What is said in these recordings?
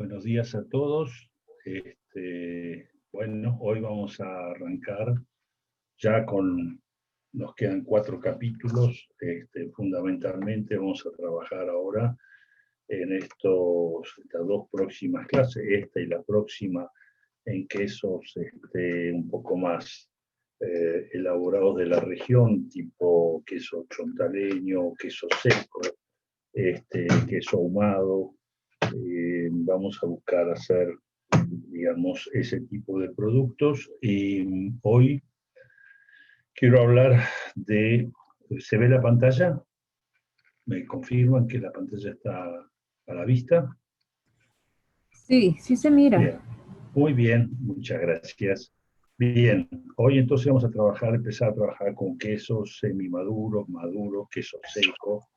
Buenos días a todos. Bueno, hoy vamos a arrancar ya nos quedan 4 capítulos. Fundamentalmente vamos a trabajar ahora en estas 2 próximas clases, esta y la próxima, en quesos un poco más elaborados de la región, tipo queso chontaleño, queso seco, queso ahumado. Vamos a buscar hacer, digamos, ese tipo de productos. Y hoy quiero hablar de... ¿Se ve la pantalla? ¿Me confirman que la pantalla está a la vista? Sí, sí se mira. Bien, muy bien, muchas gracias. Bien, hoy entonces vamos a empezar a trabajar con quesos semimaduros, maduros, queso seco.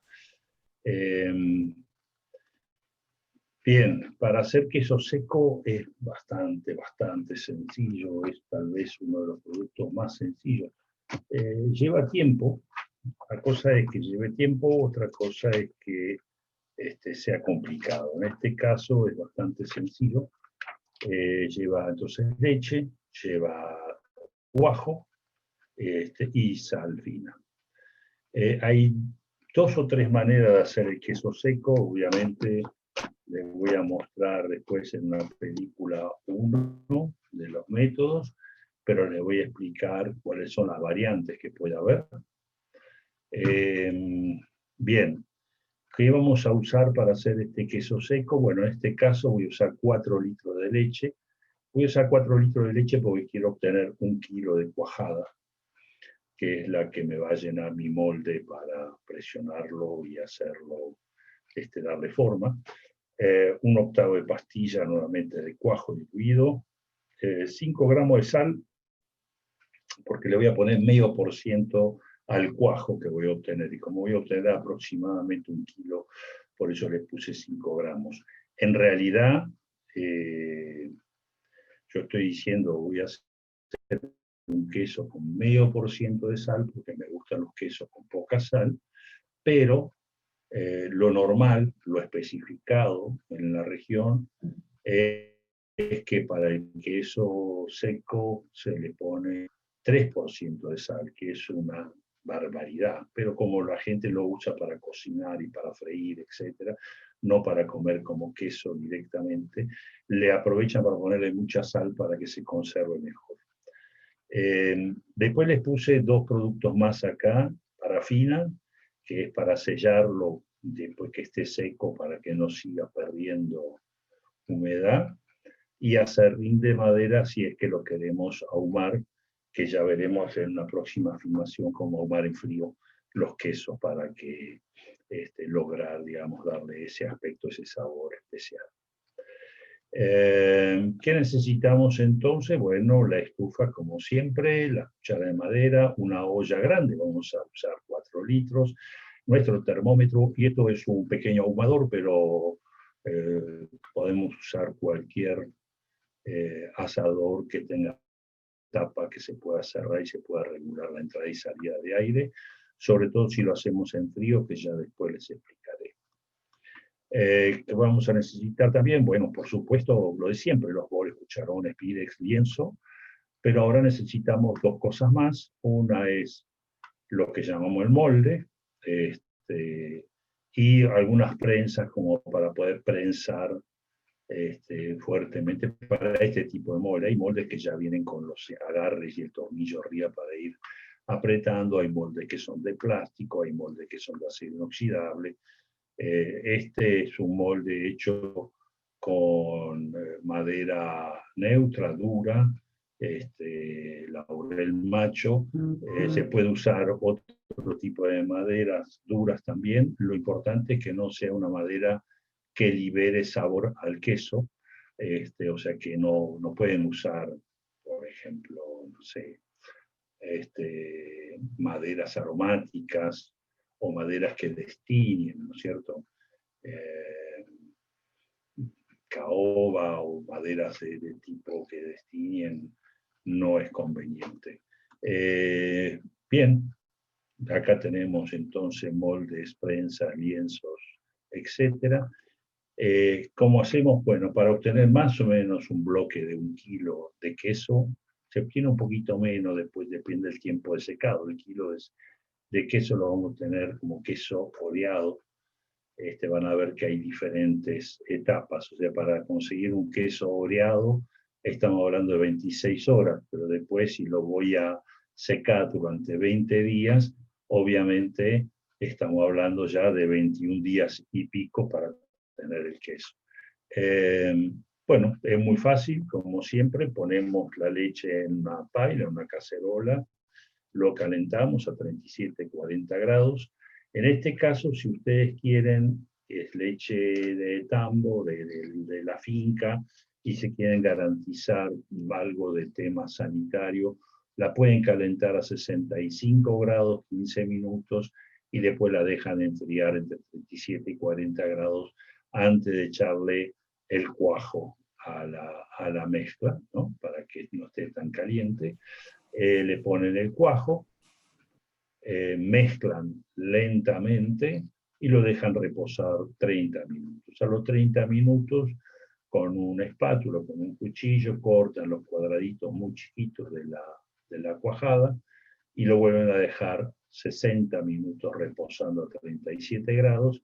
Bien, para hacer queso seco es bastante sencillo, es tal vez uno de los productos más sencillos. Lleva tiempo, una cosa es que lleve tiempo, otra cosa es que sea complicado. En este caso es bastante sencillo. Lleva entonces leche, lleva cuajo y sal fina. Hay 2 o 3 maneras de hacer el queso seco, obviamente. Les voy a mostrar después en una película uno de los métodos, pero les voy a explicar cuáles son las variantes que puede haber. Bien, ¿qué vamos a usar para hacer este queso seco? Bueno, en este caso voy a usar 4 litros de leche. Voy a usar 4 litros de leche porque quiero obtener 1 kilo de cuajada, que es la que me va a llenar mi molde para presionarlo y hacerlo, darle forma. 1 octavo de pastilla nuevamente de cuajo diluido, 5 gramos de sal, porque le voy a poner medio por ciento al cuajo que voy a obtener, y como voy a obtener aproximadamente 1 kilo, por eso le puse 5 gramos. En realidad, yo estoy diciendo, voy a hacer un queso con medio por ciento de sal, porque me gustan los quesos con poca sal, pero lo normal, lo especificado en la región, es que para el queso seco se le pone 3% de sal, que es una barbaridad, pero como la gente lo usa para cocinar y para freír, etc., no para comer como queso directamente, le aprovechan para ponerle mucha sal para que se conserve mejor. Después les puse 2 productos más acá, parafina, que es para sellarlo después que esté seco para que no siga perdiendo humedad, y aserrín de madera si es que lo queremos ahumar, que ya veremos en una próxima filmación cómo ahumar en frío los quesos para que lograr, digamos, darle ese aspecto, ese sabor especial. ¿Qué necesitamos entonces? Bueno, la estufa como siempre, la cuchara de madera, una olla grande, vamos a usar 4 litros, nuestro termómetro, y esto es un pequeño ahumador, pero podemos usar cualquier asador que tenga tapa que se pueda cerrar y se pueda regular la entrada y salida de aire, sobre todo si lo hacemos en frío, que ya después les explicaré. ¿Qué vamos a necesitar también? Bueno, por supuesto, lo de siempre, los boles, cucharones, pirex, lienzo, pero ahora necesitamos 2 cosas más. Una es lo que llamamos el molde, y algunas prensas como para poder prensar fuertemente para este tipo de molde. Hay moldes que ya vienen con los agarres y el tornillo arriba para ir apretando, hay moldes que son de plástico, hay moldes que son de acero inoxidable. Este es un molde hecho con madera neutra, dura, laurel macho. Se puede usar otro tipo de maderas duras también. Lo importante es que no sea una madera que libere sabor al queso, o sea que no pueden usar, por ejemplo, no sé, maderas aromáticas o maderas que destinen, ¿no es cierto? Caoba o maderas de tipo que destinen no es conveniente. Bien, acá tenemos entonces moldes, prensas, lienzos, etcétera. ¿Cómo hacemos? Bueno, para obtener más o menos un bloque de 1 kilo de queso, se obtiene un poquito menos, después depende del tiempo de secado. El kilo de queso lo vamos a tener como queso oreado. Van a ver que hay diferentes etapas. O sea, para conseguir un queso oreado, estamos hablando de 26 horas, pero después si lo voy a secar durante 20 días, obviamente estamos hablando ya de 21 días y pico para tener el queso. Bueno, es muy fácil, como siempre, ponemos la leche en una paila, en una cacerola, lo calentamos a 37, 40 grados. En este caso, si ustedes quieren, es leche de tambo, de la finca, y se quieren garantizar algo de tema sanitario, la pueden calentar a 65 grados, 15 minutos, y después la dejan enfriar entre 37 y 40 grados antes de echarle el cuajo a la mezcla, ¿no? Para que no esté tan caliente. Le ponen el cuajo, mezclan lentamente y lo dejan reposar 30 minutos. A los 30 minutos, con una espátula, con un cuchillo, cortan los cuadraditos muy chiquitos de la cuajada y lo vuelven a dejar 60 minutos reposando a 37 grados.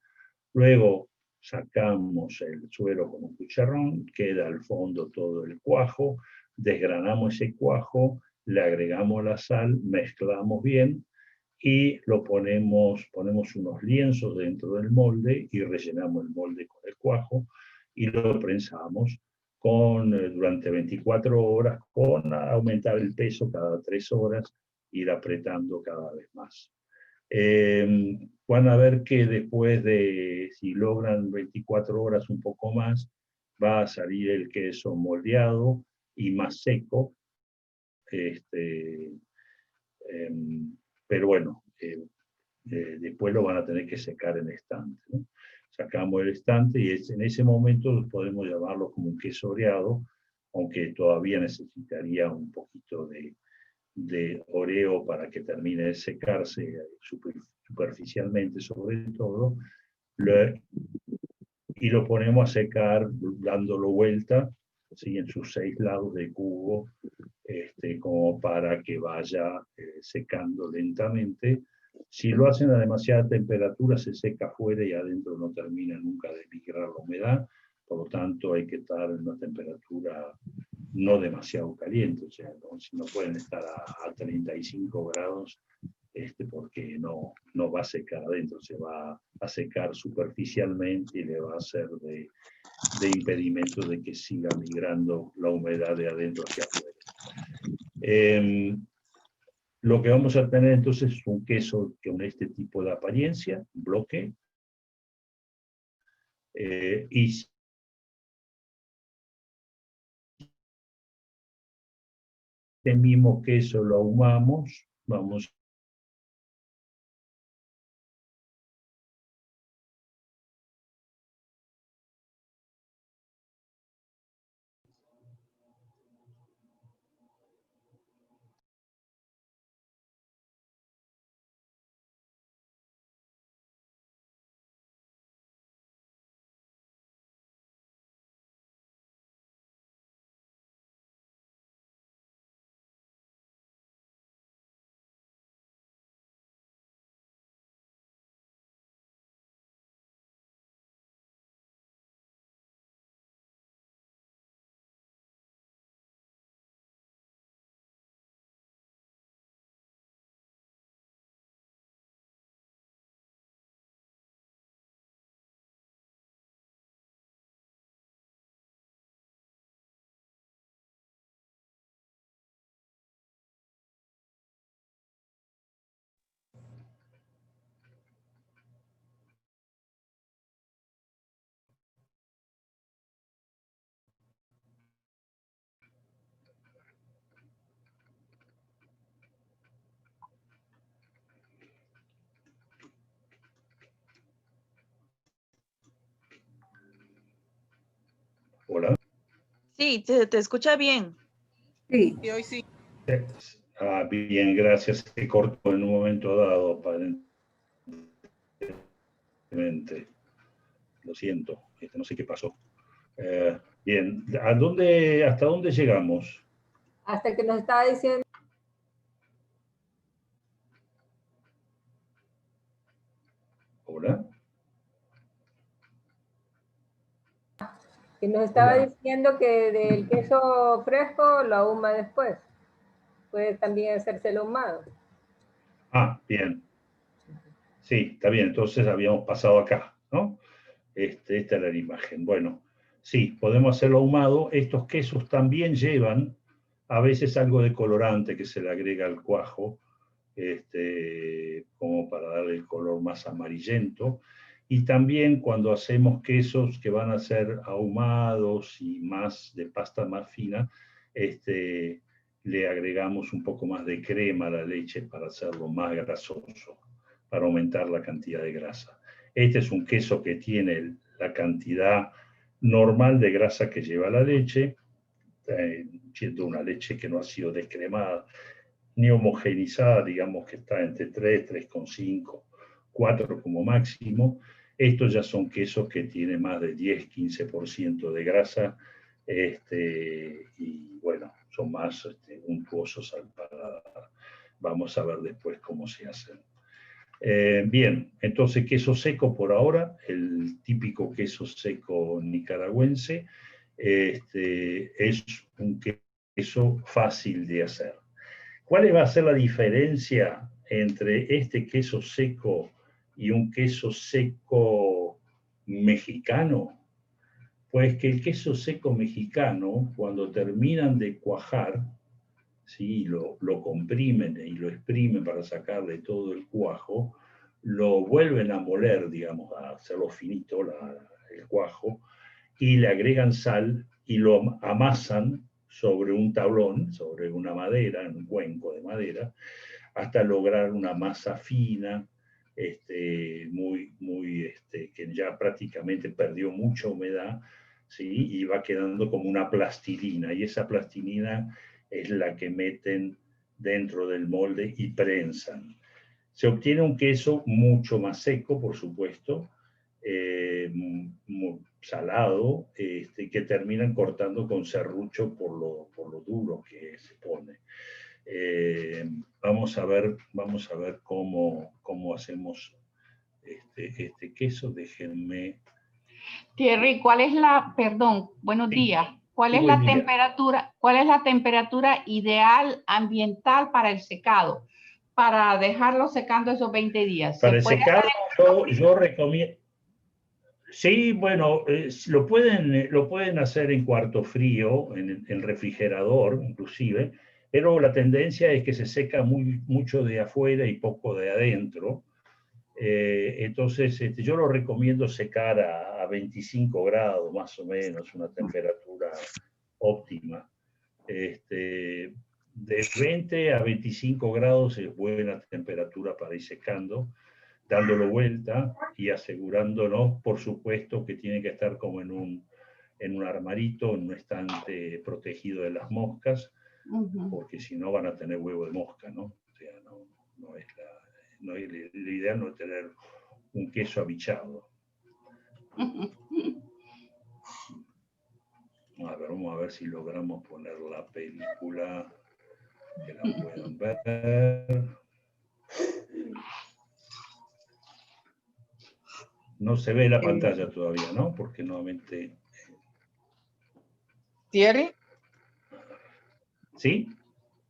Luego sacamos el suero con un cucharón, queda al fondo todo el cuajo, desgranamos ese cuajo, le agregamos la sal, mezclamos bien y lo ponemos unos lienzos dentro del molde y rellenamos el molde con el cuajo y lo prensamos durante 24 horas con aumentar el peso cada 3 horas, ir apretando cada vez más. Van a ver que después de, si logran 24 horas un poco más, va a salir el queso moldeado y más seco. Pero bueno, después lo van a tener que secar en estante, ¿no? Sacamos el estante y en ese momento podemos llamarlo como un queso oreado, aunque todavía necesitaría un poquito de oreo para que termine de secarse superficialmente sobre todo, y lo ponemos a secar dándolo vuelta, ¿sí? En sus 6 lados de cubo, como para que vaya secando lentamente. Si lo hacen a demasiada temperatura, se seca afuera y adentro no termina nunca de migrar la humedad, por lo tanto hay que estar en una temperatura no demasiado caliente, o sea, no pueden estar a 35 grados, porque no va a secar adentro, se va a secar superficialmente y le va a hacer de impedimento de que siga migrando la humedad de adentro hacia afuera. Lo que vamos a tener entonces es un queso con este tipo de apariencia, un bloque, y este mismo queso lo ahumamos, vamos Hola. Sí, te escucha bien. Sí. Y hoy sí. Bien, gracias. Se cortó en un momento dado, aparentemente. Lo siento. no sé qué pasó. Bien, ¿hasta dónde llegamos? Hasta que nos estaba diciendo ¿Hola? que nos estaba Hola. diciendo que del queso fresco lo ahuma después. Puede también hacérselo ahumado. Ah, bien. Sí, está bien, entonces habíamos pasado acá, ¿no? Esta era la imagen. Bueno, sí, podemos hacerlo ahumado. Estos quesos también llevan a veces algo de colorante que se le agrega al cuajo, como para darle el color más amarillento. Y también cuando hacemos quesos que van a ser ahumados y más de pasta más fina, le agregamos un poco más de crema a la leche para hacerlo más grasoso, para aumentar la cantidad de grasa. Este es un queso que tiene la cantidad normal de grasa que lleva la leche, siendo una leche que no ha sido descremada ni homogeneizada, digamos que está entre 3, 3,5, 4 como máximo. Estos ya son quesos que tienen más de 10, 15% de grasa, y bueno, son más untuosos al paladar. Vamos a ver después cómo se hacen. Bien, entonces queso seco por ahora, el típico queso seco nicaragüense, es un queso fácil de hacer. ¿Cuál va a ser la diferencia entre este queso seco y un queso seco mexicano? Pues que el queso seco mexicano, cuando terminan de cuajar, ¿sí? lo comprimen y lo exprimen para sacarle todo el cuajo, lo vuelven a moler, digamos, a hacerlo finito, el cuajo, y le agregan sal y lo amasan sobre un tablón, sobre una madera, en un cuenco de madera, hasta lograr una masa fina, que ya prácticamente perdió mucha humedad, ¿sí? Y va quedando como una plastilina, y esa plastilina es la que meten dentro del molde y prensan. Se obtiene un queso mucho más seco, por supuesto, salado, que terminan cortando con serrucho por lo duro que se pone. Vamos a ver cómo hacemos este queso. Déjenme. Thierry, perdón, buenos días. ¿Cuál es la temperatura ideal ambiental para el secado? Para dejarlo secando esos 20 días. Para el secado, yo recomiendo. Sí, bueno, lo pueden hacer en cuarto frío, en el refrigerador inclusive, pero la tendencia es que se seca mucho de afuera y poco de adentro. Entonces, yo lo recomiendo secar a 25 grados, más o menos, una temperatura óptima. De 20 a 25 grados es buena temperatura para ir secando, dándolo vuelta y asegurándonos, por supuesto, que tiene que estar como en un armarito, en un estante protegido de las moscas, porque si no van a tener huevo de mosca, ¿no? O sea, no es la idea, no es tener un queso abichado. Vamos a ver si logramos poner la película, que la puedan ver. No se ve la pantalla todavía, ¿no? Porque nuevamente... Thierry. ¿Sí?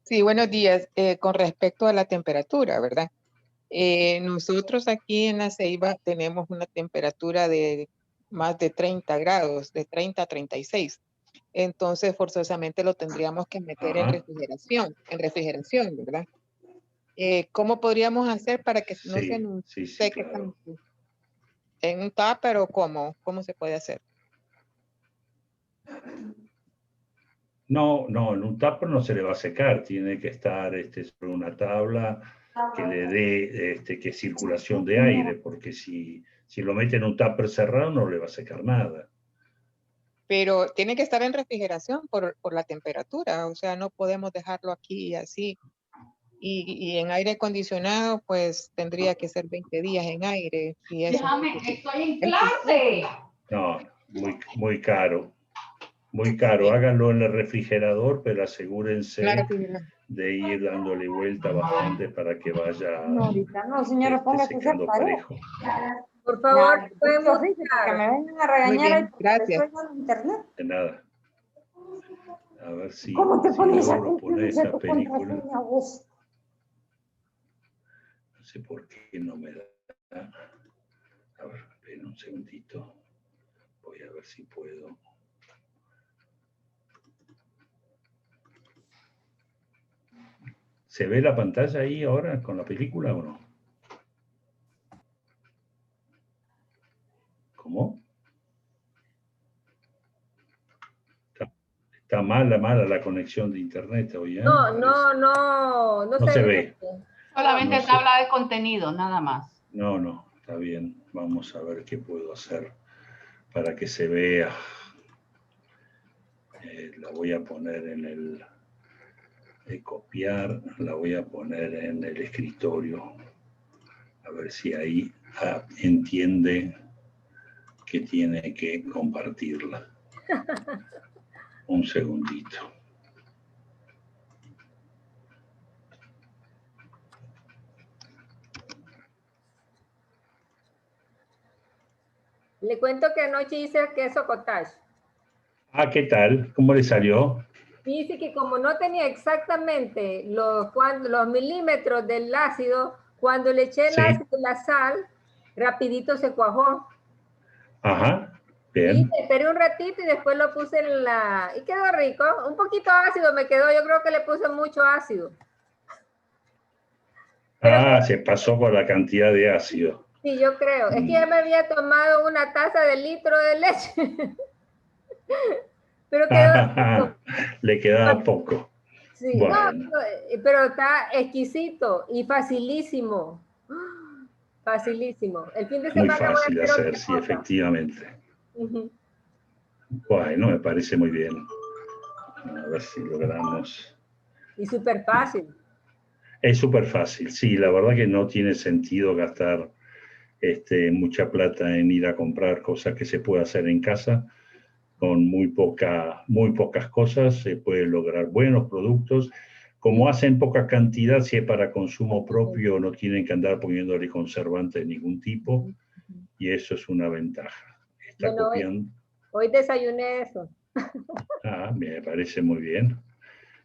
Sí, buenos días. Con respecto a la temperatura, ¿verdad? Nosotros aquí en La Ceiba tenemos una temperatura de más de 30 grados, de 30 a 36. Entonces, forzosamente lo tendríamos que meter en refrigeración, ¿verdad? ¿Cómo podríamos hacer para que no se nos seque tanto? ¿En un tupper o cómo? ¿Cómo se puede hacer? No, en un tupper no se le va a secar, tiene que estar sobre una tabla que le dé que circulación de aire, porque si lo mete en un tupper cerrado no le va a secar nada. Pero tiene que estar en refrigeración por la temperatura, o sea, no podemos dejarlo aquí así. Y en aire acondicionado, pues tendría que ser 20 días en aire. Y eso estoy en clase. muy caro. Muy caro. Háganlo en el refrigerador, pero asegúrense Claro que no. de ir dándole vuelta bastante para que vaya No, ahorita no, señora, póngase a secando hacer parejo. Por favor, Nada, pueden mucho risa, porque me buscar. vengan a regañar bien, ahí porque le gracias. estoy dando internet. De nada. A ver si, ¿Cómo te si pones a logro poner utilizar esta tu película. contraseña vos? No sé por qué no me da. A ver, esperen un segundito. Voy a ver si puedo. ¿Se ve la pantalla ahí ahora con la película o no? ¿Cómo? Está mala la conexión de internet hoy, ¿eh? No No se ve. Solamente No sé. tabla de contenido, nada más. No, está bien. Vamos a ver qué puedo hacer para que se vea. La voy a poner en el copiar, la voy a poner en el escritorio. A ver si ahí entiende que tiene que compartirla. Un segundito. Le cuento que anoche hice queso cottage. ¿Qué tal? ¿Cómo le salió? Dice que como no tenía exactamente los milímetros del ácido, cuando le eché el Sí. ácido y la sal, rapidito se cuajó. Ajá, Y bien. esperé un ratito y después lo puse en la... Y quedó rico. Un poquito ácido me quedó. Yo creo que le puse mucho ácido. Pero Se pasó por la cantidad de ácido. sí, yo creo. Es que ya me había tomado una taza de litro de leche. Pero quedó rico. Le quedaba poco. Sí, Bueno. pero está exquisito y facilísimo. Facilísimo. El fin de Muy semana voy a fácil de hacer hacer, otra sí, cosa. efectivamente. Ujú. Bueno, me parece muy bien. A ver si logramos. Y súper fácil. Es súper fácil, sí, la verdad que no tiene sentido gastar mucha plata en ir a comprar cosas que se puede hacer en casa. Con muy pocas cosas se pueden lograr buenos productos. Como hacen poca cantidad, si es para consumo propio, no tienen que andar poniéndole conservantes de ningún tipo, y eso es una ventaja. Está Bueno, copiando. hoy desayuné eso. Me parece muy bien.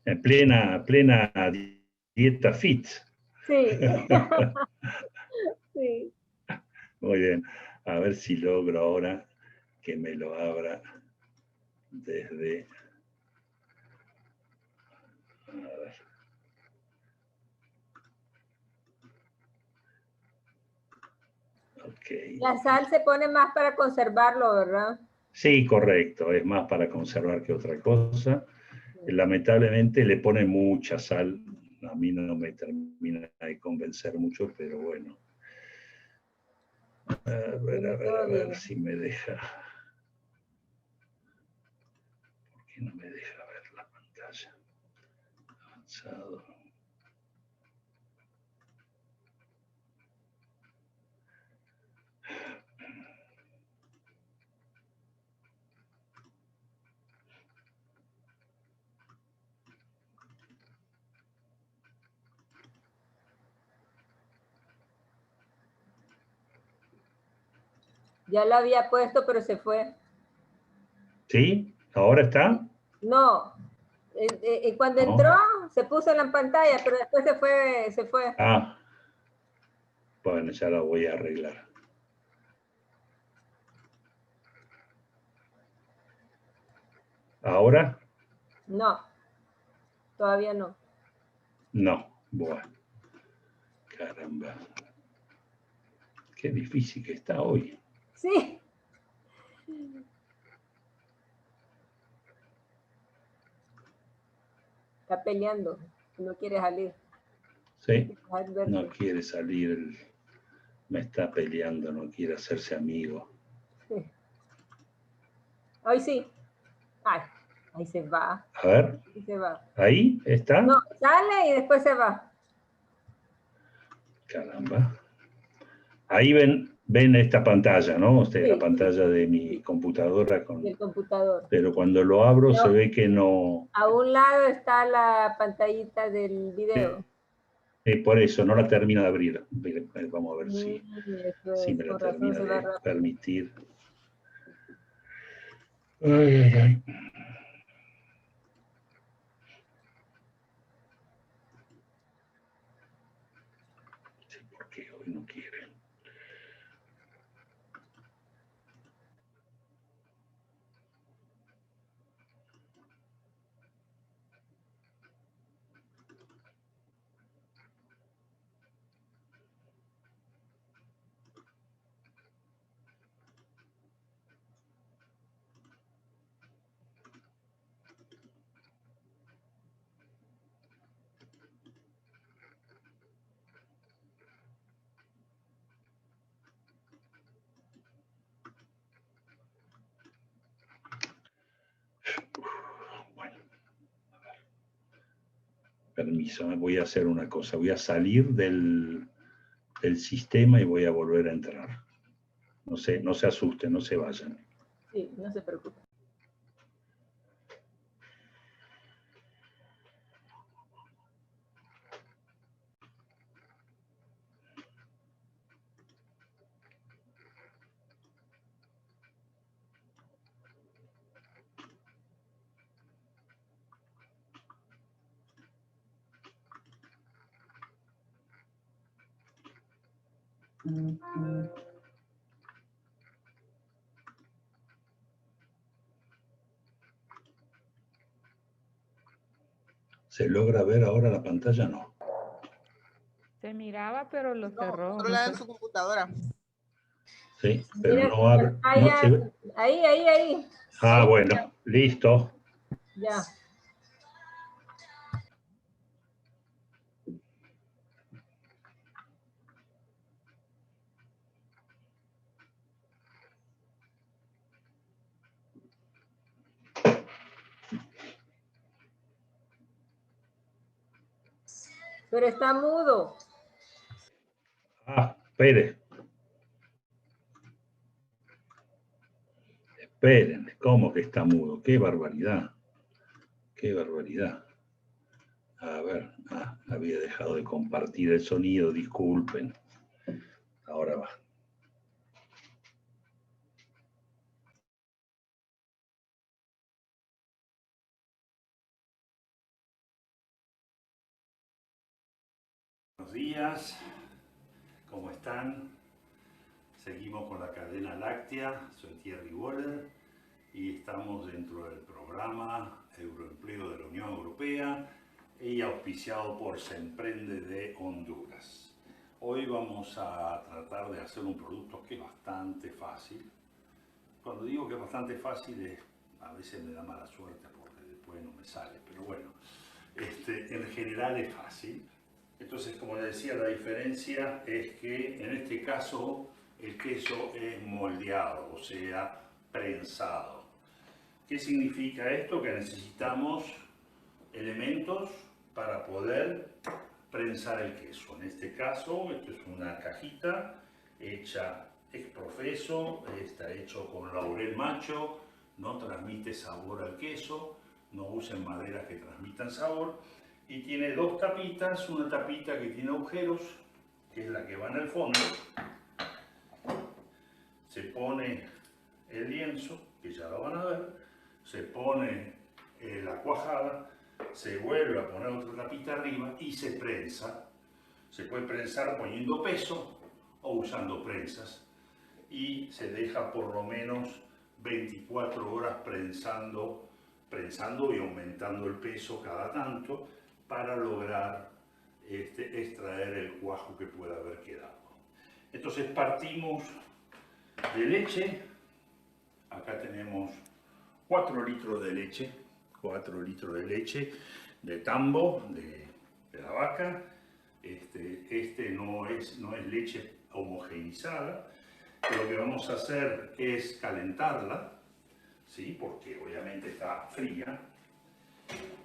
En plena dieta fit. Sí. Sí. Muy bien. A ver si logro ahora que me lo abra desde... A ver. Okay. La sal se pone más para conservarlo, ¿verdad? Sí, correcto. Es más para conservar que otra cosa. Lamentablemente le ponen mucha sal. A mí no me termina de convencer mucho, pero bueno. A ver si me deja. ¿Por qué no me deja ver la pantalla? Avanzado. Ya lo había puesto, pero se fue. ¿Sí? ¿Ahora está? No. Cuando No. entró, se puso en la pantalla, pero después se fue. Bueno, ya la voy a arreglar. ¿Ahora? No. Todavía no. No. Bueno. Caramba. Qué difícil que está hoy. Sí. Está peleando. No quiere salir. Sí. No quiere salir. Me está peleando, no quiere hacerse amigo. Sí. Hoy sí. Ay, ahí se va. A ver. Ahí se va. ¿Ahí está? No, sale y después se va. Caramba. Ahí ven ven esta pantalla, ¿no? O sea, Sí. la pantalla de mi computadora. Del computador. Pero cuando lo abro No. se ve que no... A un lado está la pantallita del video. por eso, no la termina de abrir. Vamos a ver si Eso me la con razón termina se va de rápido. permitir. Ay, ay, ay. No sé por qué hoy no quiere. Bueno, a ver. Permiso, voy a hacer una cosa. Voy a salir del sistema y voy a volver a entrar. No se asusten, no se vayan. Sí, no se preocupe. ¿Se logra ver ahora la pantalla? No. Se miraba, pero lo cerró. Solo la en su computadora. Sí, pero Mira, no abre. No se ve. Ahí. Ah, Ahí. bueno, listo. Ya. Pero está mudo. Ah, espere. Esperen, ¿cómo que está mudo? ¡Qué barbaridad! ¡Qué barbaridad! A ver, había dejado de compartir el sonido, disculpen. Ahora va. Buenos días, ¿cómo están? Seguimos con la cadena láctea, soy Thierry Waller y estamos dentro del programa Euroempleo de la Unión Europea y auspiciado por Semprende de Honduras. Hoy vamos a tratar de hacer un producto que es bastante fácil. Cuando digo que es bastante fácil, a veces me da mala suerte porque después no me sale, pero bueno, en general es fácil. Entonces, como les decía, la diferencia es que en este caso el queso es moldeado, o sea, prensado. ¿Qué significa esto? Que necesitamos elementos para poder prensar el queso. En este caso, esto es una cajita hecha ex profeso, está hecho con laurel macho, no transmite sabor al queso, no usen maderas que transmitan sabor, y tiene dos tapitas, una tapita que tiene agujeros, que es la que va en el fondo, se pone el lienzo, que ya lo van a ver, se pone la cuajada, se vuelve a poner otra tapita arriba y se prensa. Se puede prensar poniendo peso o usando prensas y se deja por lo menos 24 horas prensando y aumentando el peso cada tanto para lograr extraer el cuajo que pueda haber quedado. Entonces partimos de leche. Acá tenemos 4 litros de leche, 4 litros de leche de tambo, de la vaca. No es leche homogeneizada. Lo que vamos a hacer es calentarla, ¿sí? Porque obviamente está fría.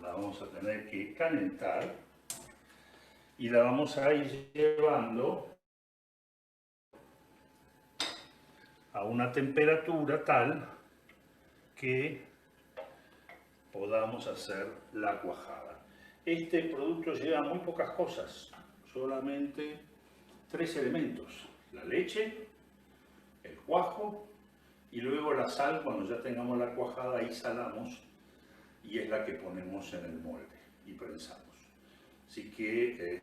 La vamos a tener que calentar y la vamos a ir llevando a una temperatura tal que podamos hacer la cuajada. Este producto lleva muy pocas cosas, solamente 3 elementos: la leche, el cuajo y luego la sal. Cuando ya tengamos la cuajada, ahí salamos y es la que ponemos en el molde y prensamos. Así que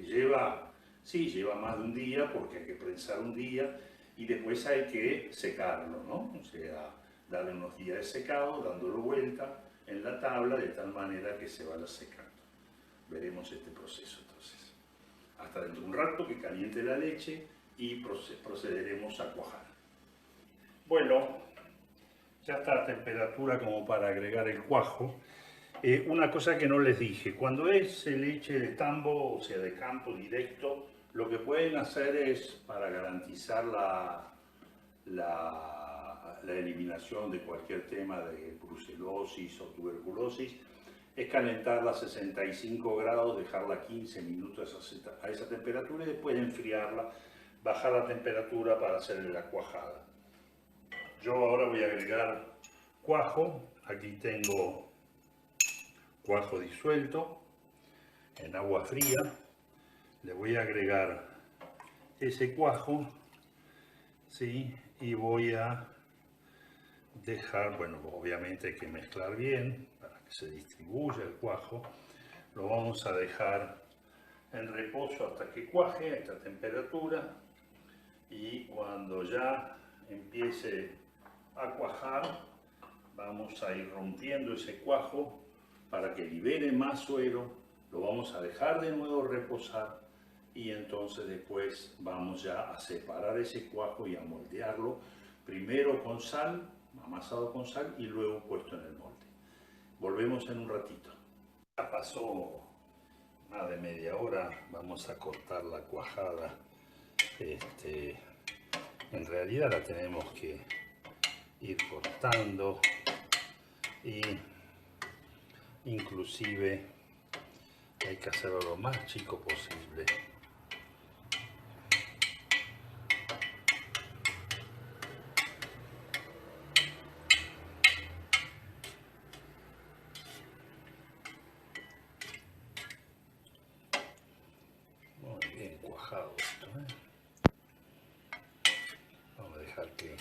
lleva más de un día, porque hay que prensar un día y después hay que secarlo, ¿no? O sea, darle unos días de secado, dándolo vuelta en la tabla de tal manera que se vaya secando. Veremos este proceso entonces. Hasta dentro de un rato que caliente la leche y procederemos a cuajar. Bueno, ya está a temperatura como para agregar el cuajo. Una cosa que no les dije: cuando es leche de tambo, o sea, de campo directo, lo que pueden hacer es, para garantizar la eliminación de cualquier tema de brucelosis o tuberculosis, es calentarla a 65 grados, dejarla 15 minutos a esa temperatura y después enfriarla, bajar la temperatura para hacerle la cuajada. Yo ahora voy a agregar cuajo. Aquí tengo cuajo disuelto en agua fría. Le voy a agregar ese cuajo, ¿sí? Y voy a dejar, bueno, obviamente hay que mezclar bien para que se distribuya el cuajo. Lo vamos a dejar en reposo hasta que cuaje a esta temperatura, y cuando ya empiece a cuajar vamos a ir rompiendo ese cuajo para que libere más suero. Lo vamos a dejar de nuevo reposar y entonces después vamos ya a separar ese cuajo y a moldearlo, primero con sal, amasado con sal y luego puesto en el molde. Volvemos en un ratito. Ya pasó más de media hora. Vamos a cortar la cuajada. En realidad la tenemos que ir cortando, y inclusive hay que hacerlo lo más chico posible. Muy bien cuajado esto, ¿eh? Vamos a dejar que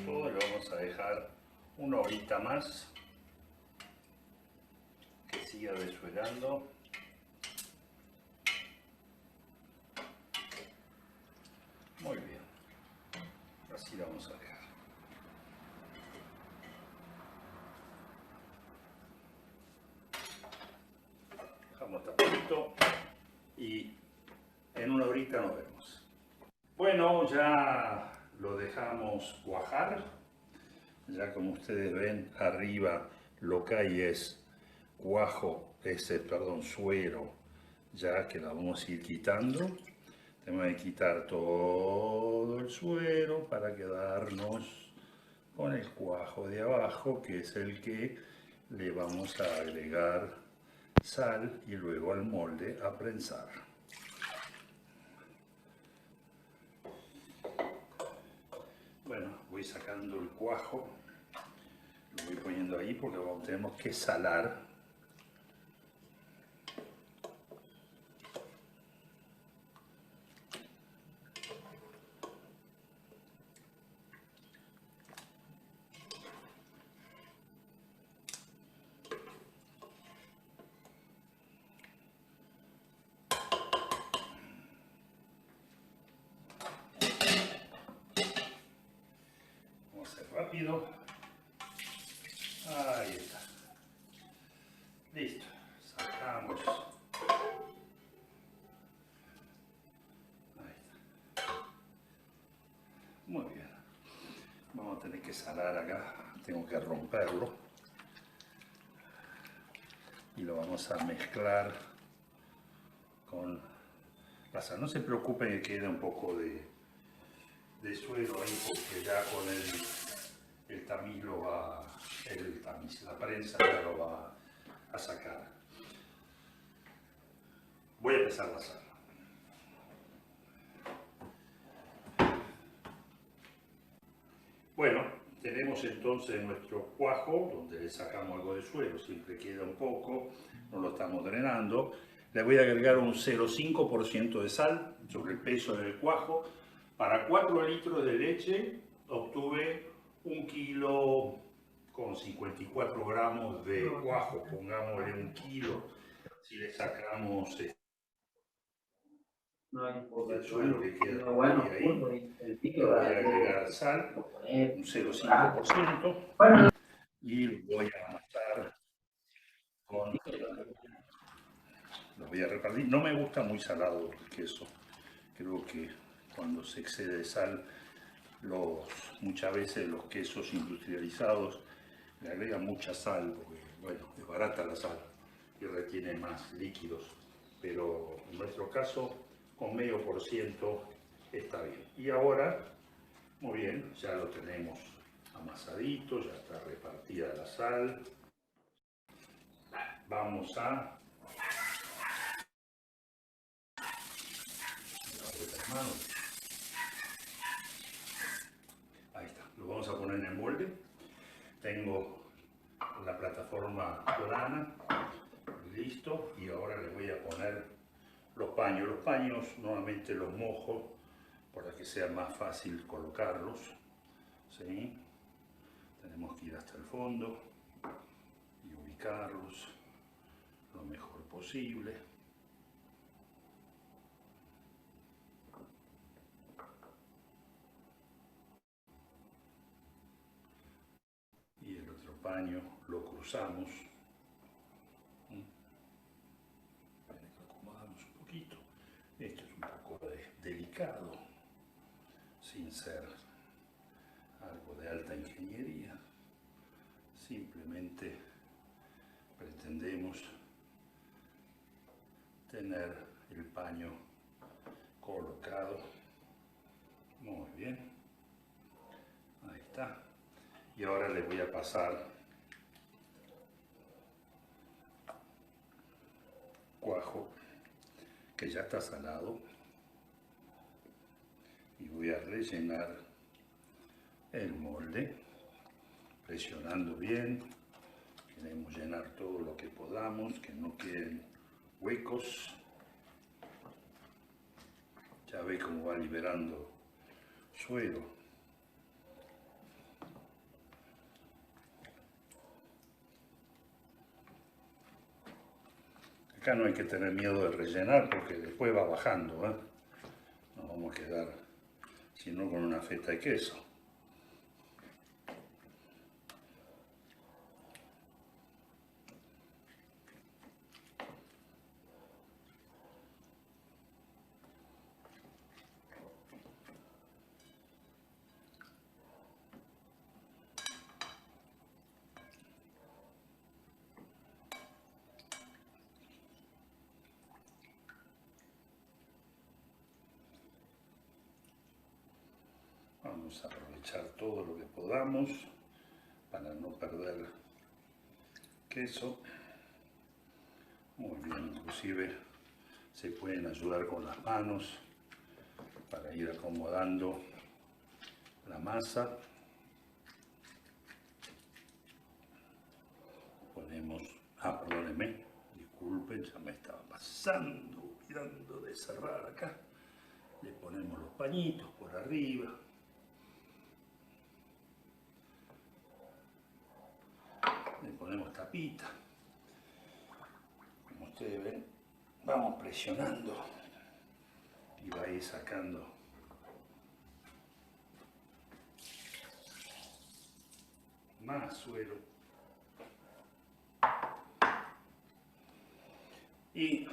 todo, lo vamos a dejar una horita más que siga desuelando. Muy bien, así lo vamos a dejar. Dejamos tapadito y en una horita nos vemos. Bueno, ya lo dejamos cuajar. Ya como ustedes ven, arriba lo que hay es suero, ya que la vamos a ir quitando. Tenemos que quitar todo el suero para quedarnos con el cuajo de abajo, que es el que le vamos a agregar sal y luego al molde a prensar. Bueno, voy sacando el cuajo, lo voy poniendo ahí porque tenemos que salar. Rápido. Ahí está. Listo. Sacamos. Ahí está. Muy bien. Vamos a tener que salar acá. Tengo que romperlo. Y lo vamos a mezclar con la sal. No se preocupen que quede un poco de suero ahí, porque ya con el tamiz la prensa ya lo va a sacar. Voy a pesar la sal. Bueno, tenemos entonces nuestro cuajo, donde le sacamos algo de suelo, siempre queda un poco, no lo estamos drenando. Le voy a agregar un 0,5% de sal sobre el peso del cuajo. Para 4 litros de leche obtuve 1 kilo con 54 gramos de cuajo, pongámosle 1 kilo. Si le sacamos el suelo que queda ahí, le voy a agregar sal, un 0,5%, y lo voy a amasar con... Lo voy a repartir. No me gusta muy salado el queso. Creo que cuando se excede de sal, muchas veces los quesos industrializados le agregan mucha sal, porque bueno, es barata la sal y retiene más líquidos. Pero en nuestro caso, con 0,5% está bien. Y ahora, muy bien, ya lo tenemos amasadito, ya está repartida la sal. Vamos a... Ahí está, lo vamos a poner en el molde. Tengo la plataforma plana, listo, y ahora le voy a poner los paños. Los paños normalmente los mojo para que sea más fácil colocarlos, ¿sí? Tenemos que ir hasta el fondo y ubicarlos lo mejor posible. Y el otro paño lo cruzamos. Acomodamos un poquito. Esto es un poco delicado, sin ser algo de alta ingeniería. Simplemente pretendemos tener el paño colocado. Muy bien. Ahí está. Y ahora le voy a pasar cuajo, que ya está salado, y voy a rellenar el molde, presionando bien. Queremos llenar todo lo que podamos, que no queden huecos. Ya ve cómo va liberando suelo. Acá no hay que tener miedo de rellenar porque después va bajando, ¿eh? Nos vamos a quedar, si no, con una feta de queso. Vamos a aprovechar todo lo que podamos para no perder queso. Muy bien, inclusive se pueden ayudar con las manos para ir acomodando la masa. Ponemos, perdónenme, disculpen, ya me estaba pasando, olvidando de cerrar acá. Le ponemos los pañitos por arriba. Le ponemos tapita. Como ustedes ven, vamos presionando y va a ir sacando más suelo. Y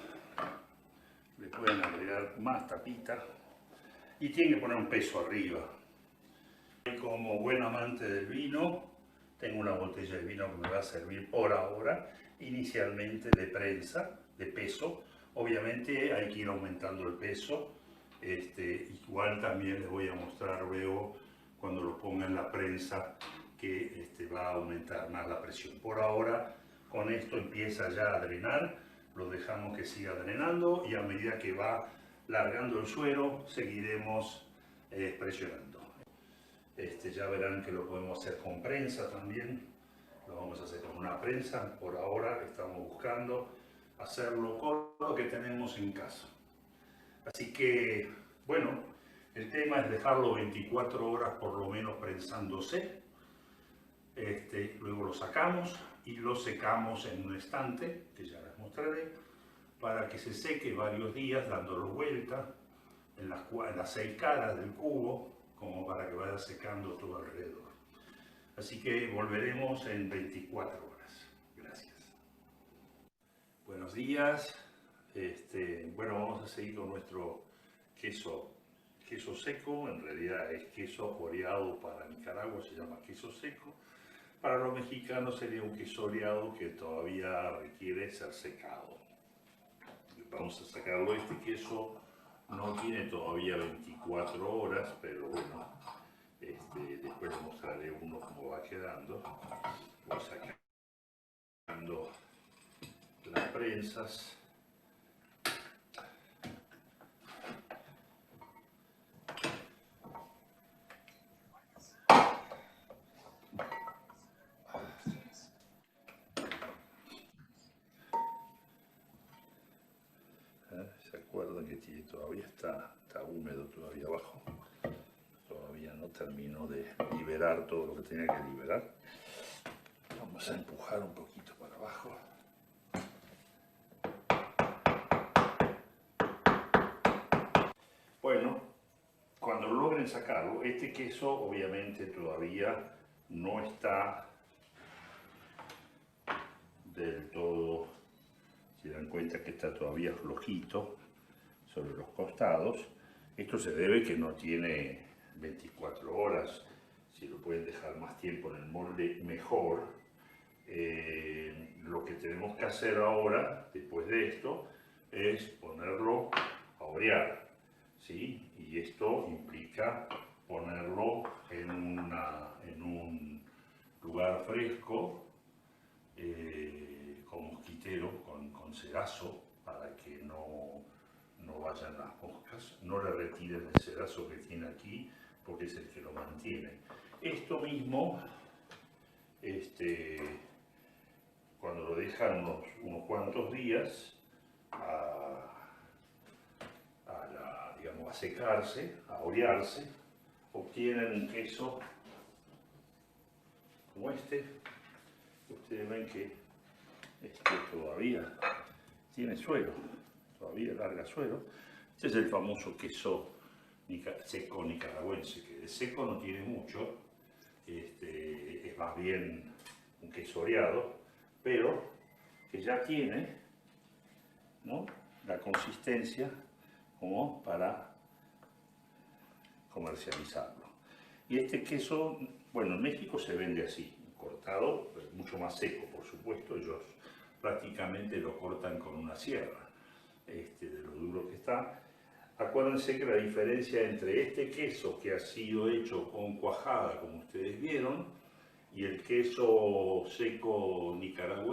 le pueden agregar más tapita y tienen que poner un peso arriba. Como buen amante del vino, tengo una botella de vino que me va a servir por ahora, inicialmente de prensa, de peso. Obviamente hay que ir aumentando el peso. Igual también les voy a mostrar luego, cuando lo ponga en la prensa, que va a aumentar más la presión. Por ahora, con esto empieza ya a drenar. lo dejamos que siga drenando y a medida que va largando el suero, seguiremos presionando. Ya verán que lo podemos hacer con prensa también, lo vamos a hacer con una prensa. Por ahora estamos buscando hacerlo con lo que tenemos en casa. Así que, bueno, el tema es dejarlo 24 horas por lo menos prensándose. Luego lo sacamos y lo secamos en un estante, que ya les mostraré, para que se seque varios días dándolo vuelta en las 6 caras del cubo, como para que vaya secando todo alrededor. Así que volveremos en 24 horas. Gracias. Buenos días. Bueno, vamos a seguir con nuestro queso seco. En realidad es queso oreado. Para Nicaragua se llama queso seco. Para los mexicanos sería un queso oreado que todavía requiere ser secado. Vamos a sacarlo. Este queso no tiene todavía 24 horas, pero bueno, después les mostraré uno cómo va quedando. Voy sacando las prensas. ¿Se acuerdan que todavía está húmedo todavía abajo? Todavía no terminó de liberar todo lo que tenía que liberar. Vamos a empujar un poquito para abajo. Bueno, cuando logren sacarlo, este queso obviamente todavía no está del todo, se dan cuenta que está todavía flojito sobre los costados. Esto se debe que no tiene 24 horas, si lo pueden dejar más tiempo en el molde mejor. Lo que tenemos que hacer ahora, después de esto, es ponerlo a orear, ¿sí? Y esto implica ponerlo en un lugar fresco, con mosquitero, con cedazo, para que no vayan las moscas. No le retiren el cedazo que tiene aquí, porque es el que lo mantiene. Esto mismo, cuando lo dejan unos cuantos días digamos, a secarse, a orearse, obtienen un queso como este. Ustedes ven que todavía tiene suero, todavía larga suero. Este es el famoso queso seco nicaragüense, que de seco no tiene mucho, es más bien un queso oreado, pero que ya tiene, ¿no?, la consistencia como para comercializarlo. Y este queso, bueno, en México se vende así, cortado, mucho más seco, por supuesto. Ellos prácticamente lo cortan con una sierra, de lo duro que está. Acuérdense que la diferencia entre este queso que ha sido hecho con cuajada, como ustedes vieron, y el queso seco mexicano,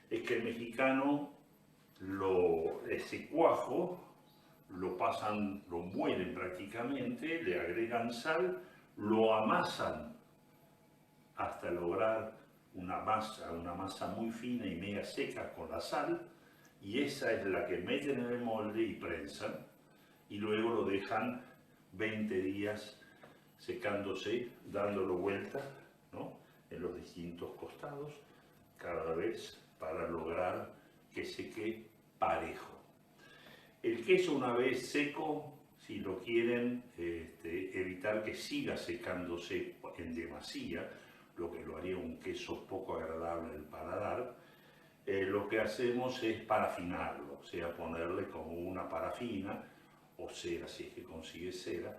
es que el mexicano ese cuajo lo muelen prácticamente, le agregan sal, lo amasan hasta lograr una masa muy fina y media seca con la sal, y esa es la que meten en el molde y prensan, y luego lo dejan 20 días secándose, dándolo vuelta, ¿no?, en los distintos costados, cada vez para lograr que seque parejo. El queso, una vez seco, si lo quieren evitar que siga secándose en demasía, lo que lo haría un queso poco agradable al paladar, lo que hacemos es parafinarlo, o sea, ponerle como una parafina o cera, si es que consigue cera,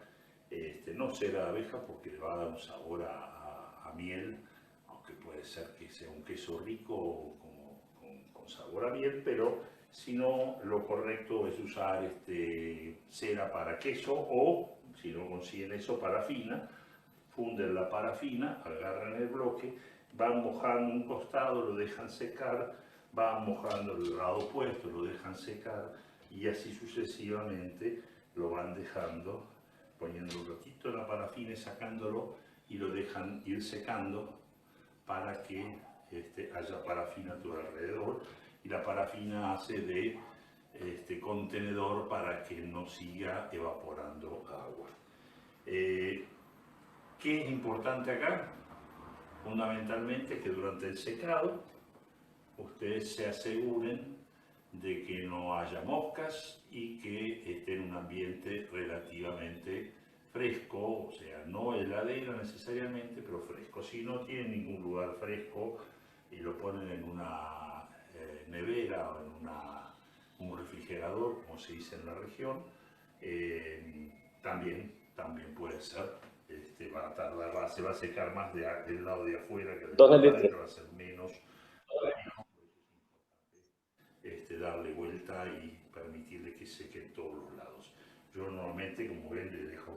no cera de abeja porque le va a dar un sabor a miel, aunque puede ser que sea un queso rico con sabor a miel, pero si no, lo correcto es usar cera para queso, o si no consiguen eso, parafina. Funden la parafina, agarran el bloque, van mojando un costado, lo dejan secar van mojando el lado opuesto, lo dejan secar y así sucesivamente lo van dejando, poniendo un ratito en la parafina y sacándolo y lo dejan ir secando para que haya parafina a tu alrededor, y la parafina hace de contenedor para que no siga evaporando agua. ¿Qué es importante acá? Fundamentalmente que durante el secado ustedes se aseguren de que no haya moscas y que esté en un ambiente relativamente fresco, o sea, no heladera necesariamente, pero fresco. Si no tienen ningún lugar fresco y lo ponen en una nevera o en un refrigerador, como se dice en la región, también puede ser. Va a tardar, se va a secar más del lado de afuera que del lado de adentro, va a ser menos. Darle vuelta y permitirle que seque en todos los lados. Yo normalmente, como ven, le dejo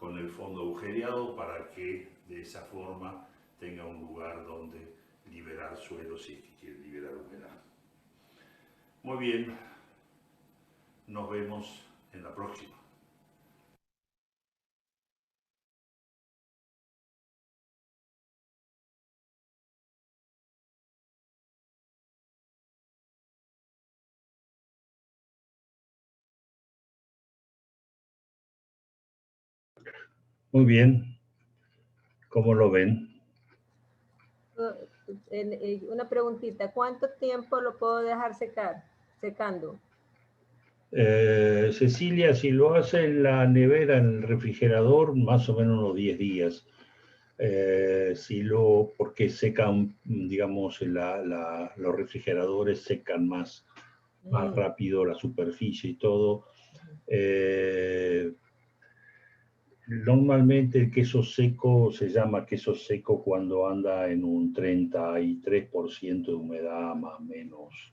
con el fondo agujereado para que de esa forma tenga un lugar donde liberar suelo si es que quiere liberar humedad. Muy bien, nos vemos en la próxima. Muy bien, ¿cómo lo ven? Una preguntita, ¿cuánto tiempo lo puedo dejar secando? Cecilia, si lo hace en la nevera, en el refrigerador, más o menos unos 10 días. Porque secan, digamos, los refrigeradores secan más rápido la superficie y todo. Normalmente el queso seco se llama queso seco cuando anda en un 33% de humedad, más o menos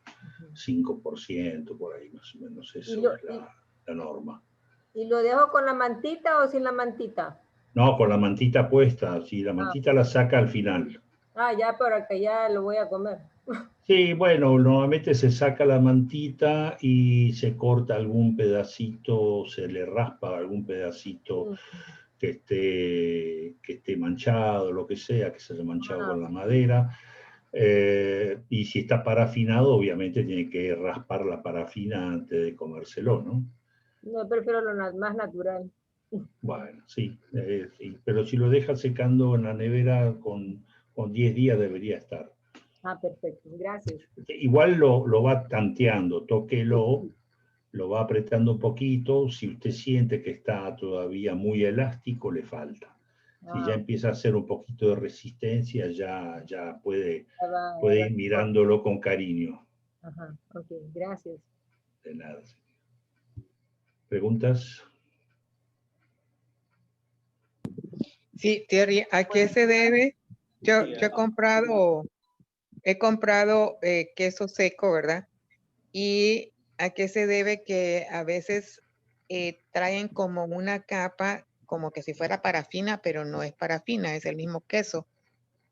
5%, por ahí más o menos. Eso es la norma. ¿Y lo dejo con la mantita o sin la mantita? No, con la mantita puesta. Si la mantita la saca al final. Ah, ya para que ya lo voy a comer. Sí, bueno, normalmente se saca la mantita y se corta algún pedacito, se le raspa algún pedacito que esté manchado, lo que sea, que se haya manchado con la madera. Y si está parafinado, obviamente tiene que raspar la parafina antes de comérselo, ¿no? No, prefiero lo más natural. Bueno, sí, pero si lo deja secando en la nevera con 10 días debería estar. Ah, perfecto, gracias. Igual lo va tanteando, tóquelo, lo va apretando un poquito. Si usted siente que está todavía muy elástico, le falta. Si ya empieza a hacer un poquito de resistencia, ya puede ir mirándolo con cariño. Ajá, ok, gracias. De nada. ¿Preguntas? Sí, Thierry, ¿a qué se debe? Yo he comprado queso seco, ¿verdad? ¿Y a qué se debe que a veces traen como una capa, como que si fuera parafina, pero no es parafina, es el mismo queso?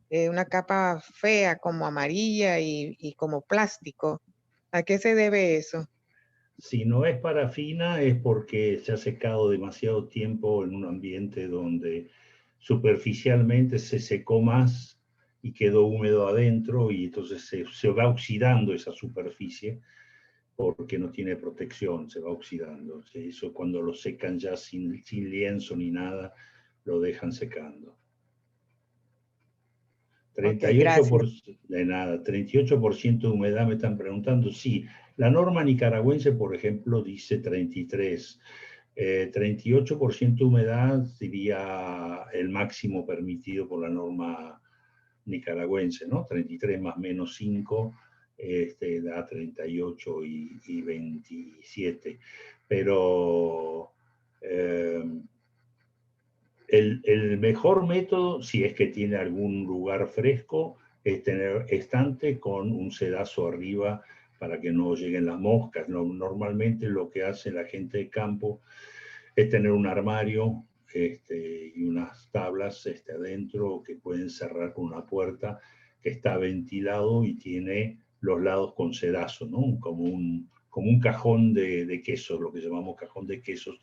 Una capa fea, como amarilla y como plástico. ¿A qué se debe eso? Si no es parafina es porque se ha secado demasiado tiempo en un ambiente donde superficialmente se secó más y quedó húmedo adentro, y entonces se va oxidando esa superficie porque no tiene protección, se va oxidando. Eso cuando lo secan ya sin lienzo ni nada, lo dejan secando. 38%, de nada, 38% de humedad me están preguntando. Sí, la norma nicaragüense, por ejemplo, dice 33. 38% de humedad sería el máximo permitido por la norma nicaragüense, ¿no? 33 más menos 5 da 38 y 27. Pero el mejor método, si es que tiene algún lugar fresco, es tener estante con un sedazo arriba para que no lleguen las moscas. Normalmente lo que hace la gente de campo es tener un armario y unas tablas adentro que pueden cerrar con una puerta que está ventilado y tiene los lados con sedazo, ¿no? Como un cajón de quesos, lo que llamamos cajón de quesos,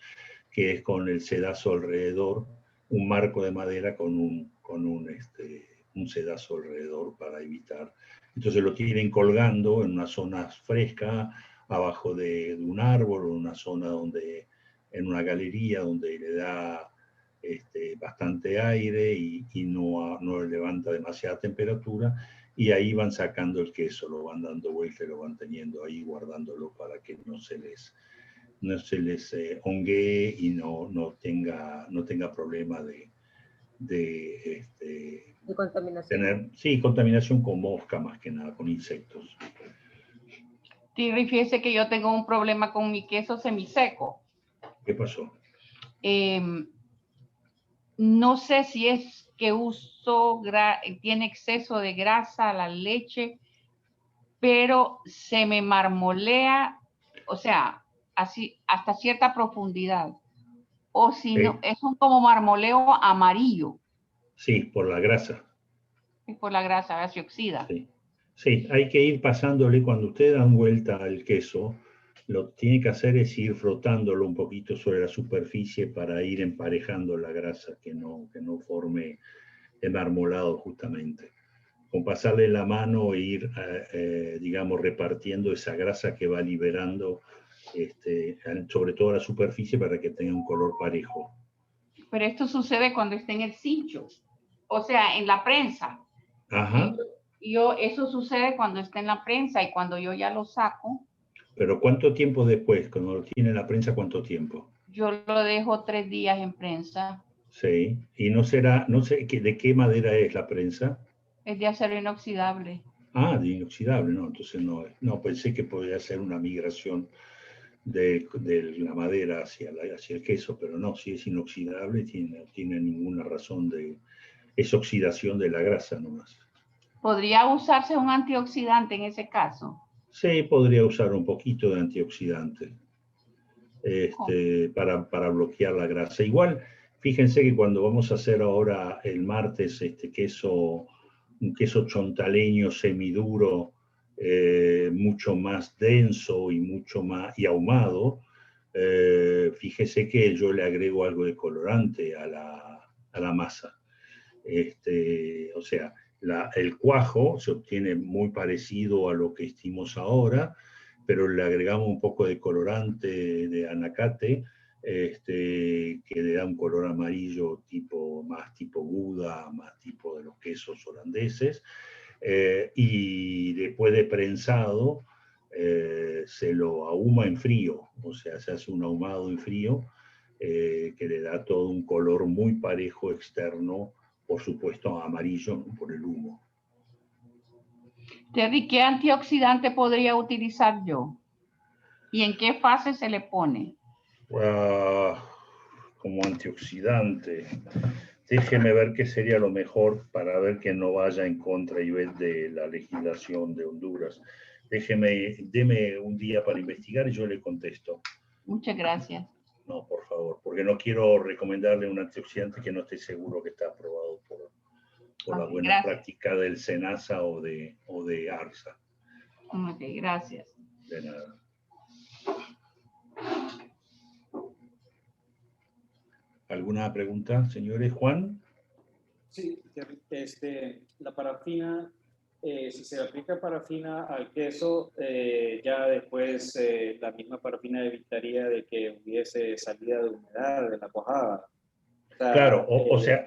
que es con el sedazo alrededor, un marco de madera con un sedazo alrededor para evitar. Entonces lo tienen colgando en una zona fresca, abajo de un árbol, o en una zona en una galería donde le da bastante aire y no levanta demasiada temperatura, y ahí van sacando el queso, lo van dando vuelta y lo van teniendo ahí, guardándolo para que no se les honguee y no tenga problema de contaminación. contaminación con mosca, más que nada, con insectos. Thierry, fíjese que yo tengo un problema con mi queso semiseco. ¿Qué pasó? No sé si es que tiene exceso de grasa la leche, pero se me marmolea, o sea, así hasta cierta profundidad. O si no, es un como marmoleo amarillo. Sí, por la grasa. Y por la grasa, se oxida. Sí. Sí, hay que ir pasándole, cuando usted da vuelta al queso, lo que tiene que hacer es ir frotándolo un poquito sobre la superficie para ir emparejando la grasa, que no forme el marmolado justamente. Con pasarle la mano e ir, digamos, repartiendo esa grasa que va liberando, sobre todo la superficie, para que tenga un color parejo. Pero esto sucede cuando está en el cincho, o sea, en la prensa. Ajá. Eso sucede cuando está en la prensa, y cuando yo ya lo saco. Pero ¿cuánto tiempo después? Cuando lo tiene en la prensa, ¿cuánto tiempo? Yo lo dejo 3 días en prensa. Sí. Y no sé de qué madera es la prensa. Es de acero inoxidable. Ah, de inoxidable, no, entonces no pensé que podía ser una migración de la madera hacia el queso, pero no, si es inoxidable, tiene ninguna razón es oxidación de la grasa nomás. ¿Podría usarse un antioxidante en ese caso? Sí, podría usar un poquito de antioxidante para bloquear la grasa. Igual, fíjense que cuando vamos a hacer ahora el martes un queso chontaleño semiduro, mucho más denso y mucho más ahumado, fíjese que yo le agrego algo de colorante a la masa. O sea, el cuajo se obtiene muy parecido a lo que hicimos ahora, pero le agregamos un poco de colorante de anacate, que le da un color amarillo más tipo Gouda, más tipo de los quesos holandeses, y después de prensado se lo ahuma en frío, o sea, se hace un ahumado en frío que le da todo un color muy parejo externo, por supuesto amarillo, ¿no?, por el humo. Terry, ¿qué antioxidante podría utilizar yo? ¿Y en qué fase se le pone? Como antioxidante, déjeme ver qué sería lo mejor para ver que no vaya en contra de la legislación de Honduras. Deme un día para investigar y yo le contesto. Muchas gracias. No, por favor, porque no quiero recomendarle un antioxidante que no esté seguro que está aprobado por la buena práctica del SENASA o de ARSA. Ok, gracias. De nada. ¿Alguna pregunta, señores? Juan. Sí, la parafina, si se aplica parafina al queso, ya después la misma parafina evitaría de que hubiese salida de humedad de la cuajada. Claro, o sea,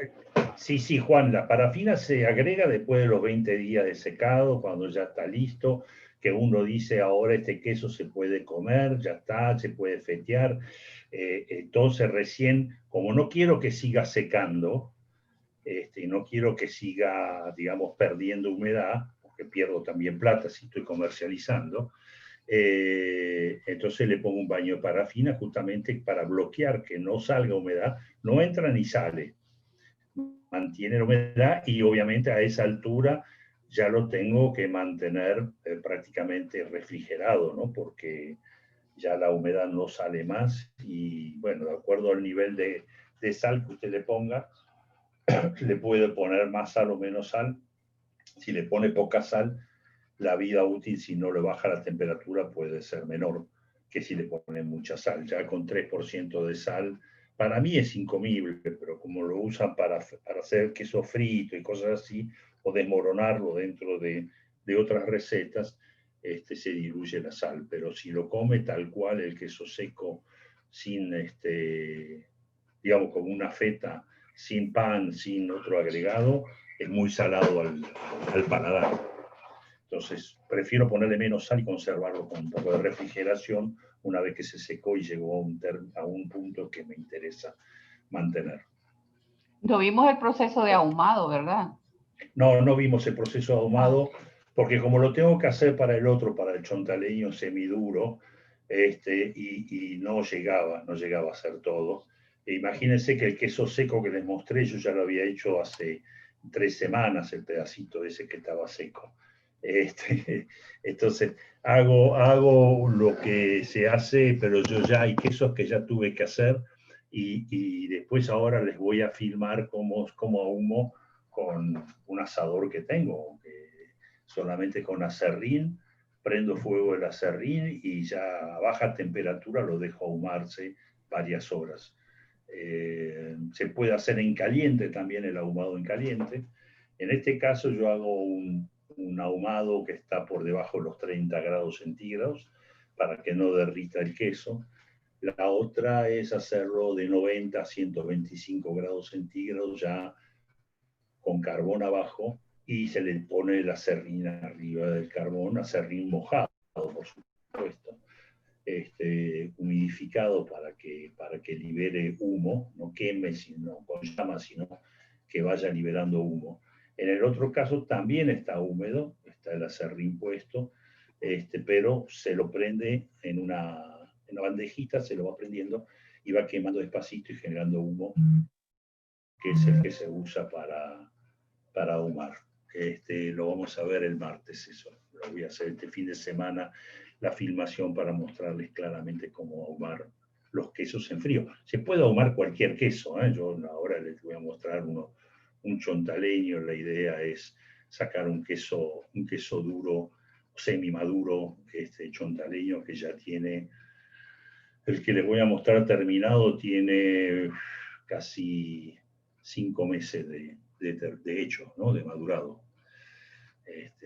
sí, Juan, la parafina se agrega después de los 20 días de secado, cuando ya está listo, que uno dice ahora este queso se puede comer, ya está, se puede fetear. Entonces recién, como no quiero que siga secando, no quiero que siga, digamos, perdiendo humedad, porque pierdo también plata si estoy comercializando, entonces le pongo un baño de parafina justamente para bloquear que no salga humedad, no entra ni sale, mantiene la humedad, y obviamente a esa altura ya lo tengo que mantener prácticamente refrigerado, ¿no? Porque ya la humedad no sale más, y bueno, de acuerdo al nivel de sal que usted le ponga, le puede poner más sal o menos sal. Si le pone poca sal, la vida útil, si no le baja la temperatura, puede ser menor que si le ponen mucha sal. Ya con 3% de sal, para mí es incomible, pero como lo usan para hacer queso frito y cosas así, o desmoronarlo dentro de otras recetas, se diluye la sal. Pero si lo come tal cual el queso seco, sin, digamos, como una feta, sin pan, sin otro agregado, es muy salado al paladar. Entonces, prefiero ponerle menos sal y conservarlo con un poco de refrigeración una vez que se secó y llegó a un punto que me interesa mantener. No vimos el proceso de ahumado, ¿verdad? No vimos el proceso de ahumado, porque como lo tengo que hacer para el otro, para el chontaleño semiduro, y no llegaba a hacer todo. Imagínense que el queso seco que les mostré, yo ya lo había hecho hace 3 semanas, el pedacito ese que estaba seco. Entonces, hago lo que se hace, pero yo ya hay quesos que ya tuve que hacer, y después ahora les voy a filmar cómo ahumo con un asador que tengo, solamente con aserrín, prendo fuego el aserrín y ya a baja temperatura lo dejo ahumarse varias horas. Se puede hacer en caliente también, el ahumado en caliente. En este caso yo hago un ahumado que está por debajo de los 30 grados centígrados para que no derrita el queso. La otra es hacerlo de 90 a 125 grados centígrados ya con carbón abajo, y se le pone la aserrín arriba del carbón, aserrín mojado, por supuesto, humidificado para que libere humo, no queme sino con llama, sino que vaya liberando humo. En el otro caso también está húmedo, está el aserrín puesto, pero se lo prende en una bandejita, se lo va prendiendo y va quemando despacito y generando humo, que es el que se usa para ahumar. Lo vamos a ver el martes, eso. Lo voy a hacer este fin de semana, la filmación, para mostrarles claramente cómo ahumar los quesos en frío. Se puede ahumar cualquier queso, ¿eh? Yo ahora les voy a mostrar un chontaleño. La idea es sacar un queso duro, semimaduro, chontaleño, que ya tiene, el que les voy a mostrar terminado, tiene casi 5 meses de hecho, ¿no? De madurado.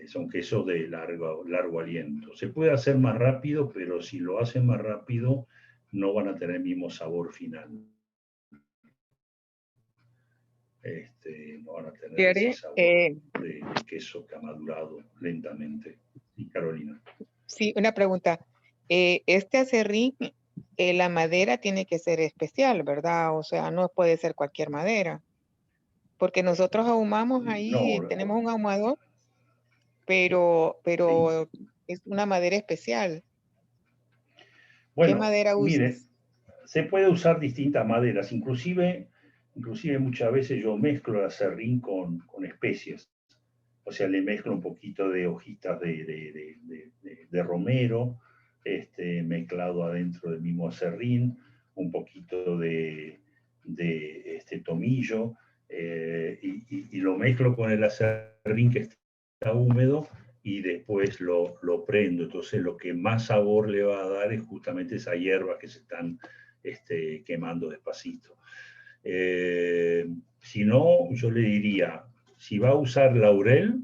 Son quesos de largo aliento. Se puede hacer más rápido, pero si lo hacen más rápido, no van a tener el mismo sabor final. No van a tener ese sabor de queso que ha madurado lentamente. Y Carolina. Sí, una pregunta. Este aserrín, la madera tiene que ser especial, ¿verdad? O sea, no puede ser cualquier madera. Porque nosotros ahumamos ahí, No, tenemos un ahumador, pero sí, es una madera especial. Bueno, ¿qué madera usas? Mire, se puede usar distintas maderas, inclusive muchas veces yo mezclo el aserrín con especies. O sea, le mezclo un poquito de hojitas de romero, mezclado adentro del mismo aserrín, un poquito de tomillo, y lo mezclo con el aserrín que está húmedo, y después lo prendo. Entonces lo que más sabor le va a dar es justamente esa hierba que se están quemando despacito. Si no, yo le diría, si va a usar laurel,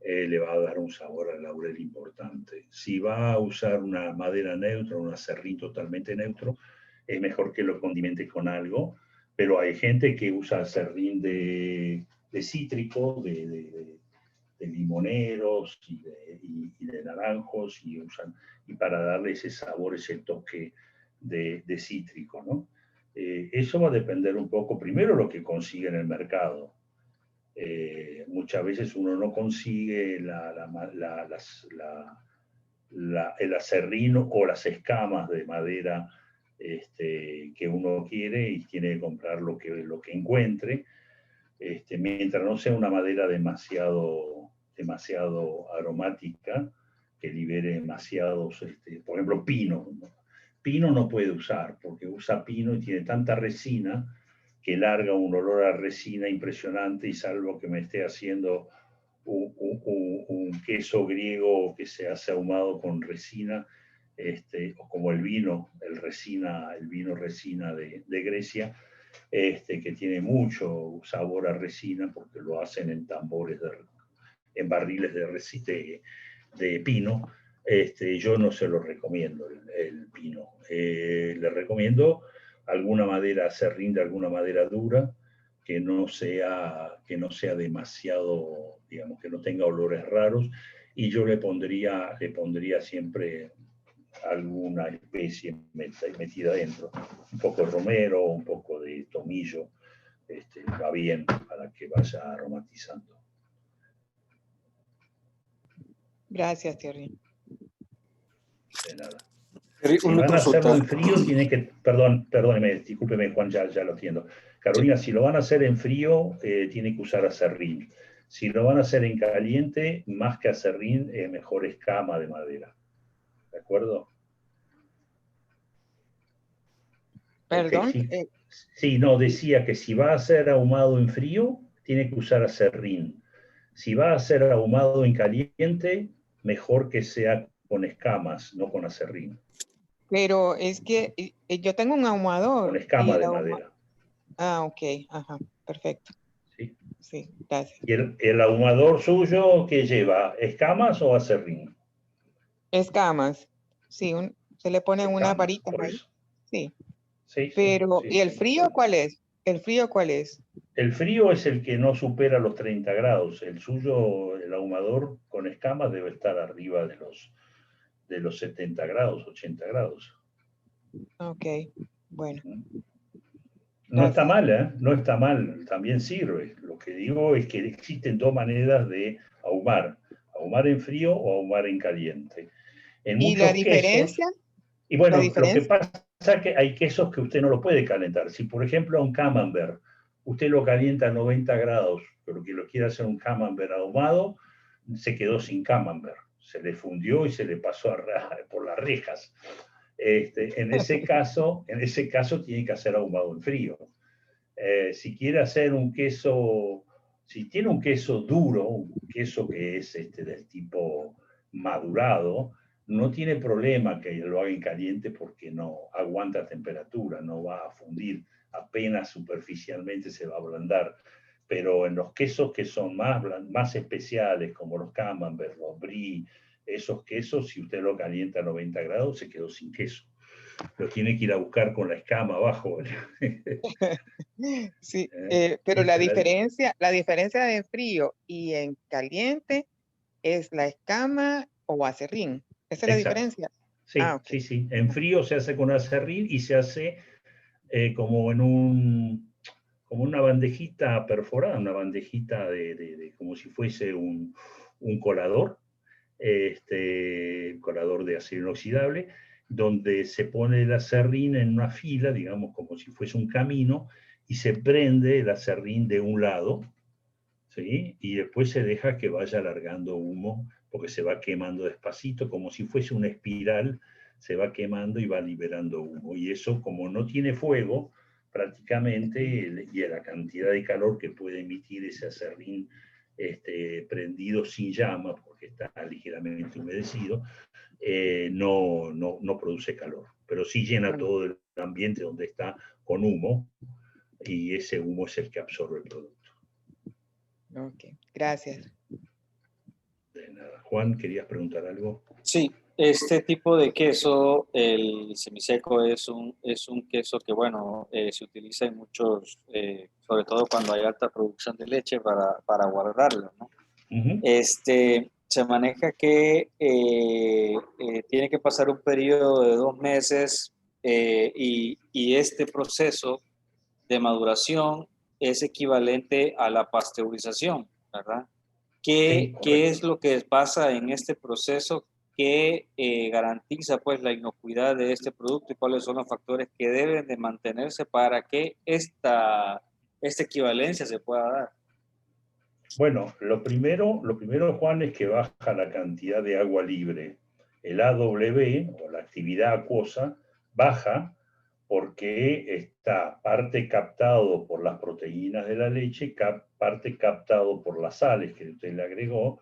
le va a dar un sabor al laurel importante. Si va a usar una madera neutra, un aserrín totalmente neutro, es mejor que lo condimente con algo, pero hay gente que usa aserrín de cítrico, de limoneros y de naranjos, y para darle ese sabor, ese toque de cítrico, ¿no? Eso va a depender un poco, primero, lo que consigue en el mercado. Muchas veces uno no consigue el aserrín o las escamas de madera que uno quiere, y tiene que comprar lo que encuentre, mientras no sea una madera demasiado aromática, que libere demasiados, por ejemplo, pino. Pino no puede usar, porque usa pino y tiene tanta resina que larga un olor a resina impresionante, y salvo que me esté haciendo un queso griego que se hace ahumado con resina, o como el vino resina de Grecia, que tiene mucho sabor a resina porque lo hacen en tambores, en barriles de pino. Yo no se lo recomiendo el pino. Le recomiendo alguna madera acerrín de alguna madera dura que no sea demasiado, digamos, que no tenga olores raros, y yo le pondría siempre alguna especie metida dentro, un poco de romero, un poco de tomillo, va bien para que vaya aromatizando. Gracias, Thierry. De nada. Thierry, Si una van a hacerlo consulta. en frío, tiene que, perdóneme, discúlpeme, Juan, ya lo entiendo. Carolina, si lo van a hacer en frío, tiene que usar acerrín. Si lo van a hacer en caliente, más que acerrín, mejor escama de madera. ¿De acuerdo? Perdón. Okay, sí, no, decía que si va a ser ahumado en frío, tiene que usar acerrín. Si va a ser ahumado en caliente, mejor que sea con escamas, no con acerrín. Pero es que yo tengo un ahumador. Con escama y de madera. Ah, ok, ajá, perfecto. ¿Sí? Sí, gracias. ¿Y el ahumador suyo qué lleva? ¿Escamas o acerrín? Escamas. Sí, se le pone una Escamas, varita por ahí. eso. Sí. Sí, Pero, sí, ¿y el sí. frío cuál es? ¿El frío cuál es? El frío es el que no supera los 30 grados. El suyo, el ahumador con escamas, debe estar arriba de los 70 grados, 80 grados. Ok, bueno. No está Gracias. mal, ¿eh? No está mal, también sirve. Lo que digo es que existen dos maneras de ahumar. Ahumar en frío o ahumar en caliente. En ¿Y la muchos quesos, diferencia? y bueno, ¿La lo que diferencia? pasa es que hay quesos que usted no lo puede calentar. Si, por ejemplo, a un camembert, usted lo calienta a 90 grados, pero que lo quiere hacer un camembert ahumado, se quedó sin camembert. Se le fundió y se le pasó por las rejas. En ese caso tiene que hacer ahumado en frío. Si quiere hacer un queso, si tiene un queso duro, un queso que es del tipo madurado, no tiene problema que lo haga en caliente porque no aguanta temperatura, no va a fundir, apenas superficialmente se va a ablandar. Pero en los quesos que son más especiales, como los camembert, los brie, esos quesos, si usted lo calienta a 90 grados, se quedó sin queso. Lo tiene que ir a buscar con la escama abajo. Sí, pero la Esta diferencia de frío y en caliente es la escama o acerrín. ¿Esa es la Exacto. diferencia? Sí, Ah, ok. sí, sí. En frío se hace con acerrín y se hace como como una bandejita perforada, una bandejita como si fuese un colador, colador de acero inoxidable, donde se pone el acerrín en una fila, digamos, como si fuese un camino, y se prende el acerrín de un lado, ¿sí? Y después se deja que vaya alargando humo, porque se va quemando despacito, como si fuese una espiral, se va quemando y va liberando humo. Y eso, como no tiene fuego, prácticamente, y a la cantidad de calor que puede emitir ese acerrín prendido sin llama, porque está ligeramente humedecido, no produce calor. Pero sí llena todo el ambiente donde está con humo, y ese humo es el que absorbe el producto. Ok, gracias. De nada. Juan, ¿querías preguntar algo? Sí, este tipo de queso, el semiseco, es un queso que, bueno, se utiliza en muchos, sobre todo cuando hay alta producción de leche para guardarlo, ¿no? Se maneja que tiene que pasar un periodo de 2 meses y este proceso de maduración es equivalente a la pasteurización, ¿verdad? Sí, ¿Qué es lo que pasa en este proceso que garantiza pues la inocuidad de este producto y cuáles son los factores que deben de mantenerse para que esta equivalencia se pueda dar? Bueno, lo primero, Juan, es que baja la cantidad de agua libre. El AW, o la actividad acuosa, baja porque está parte captado por las proteínas de la leche, parte captado por las sales que usted le agregó,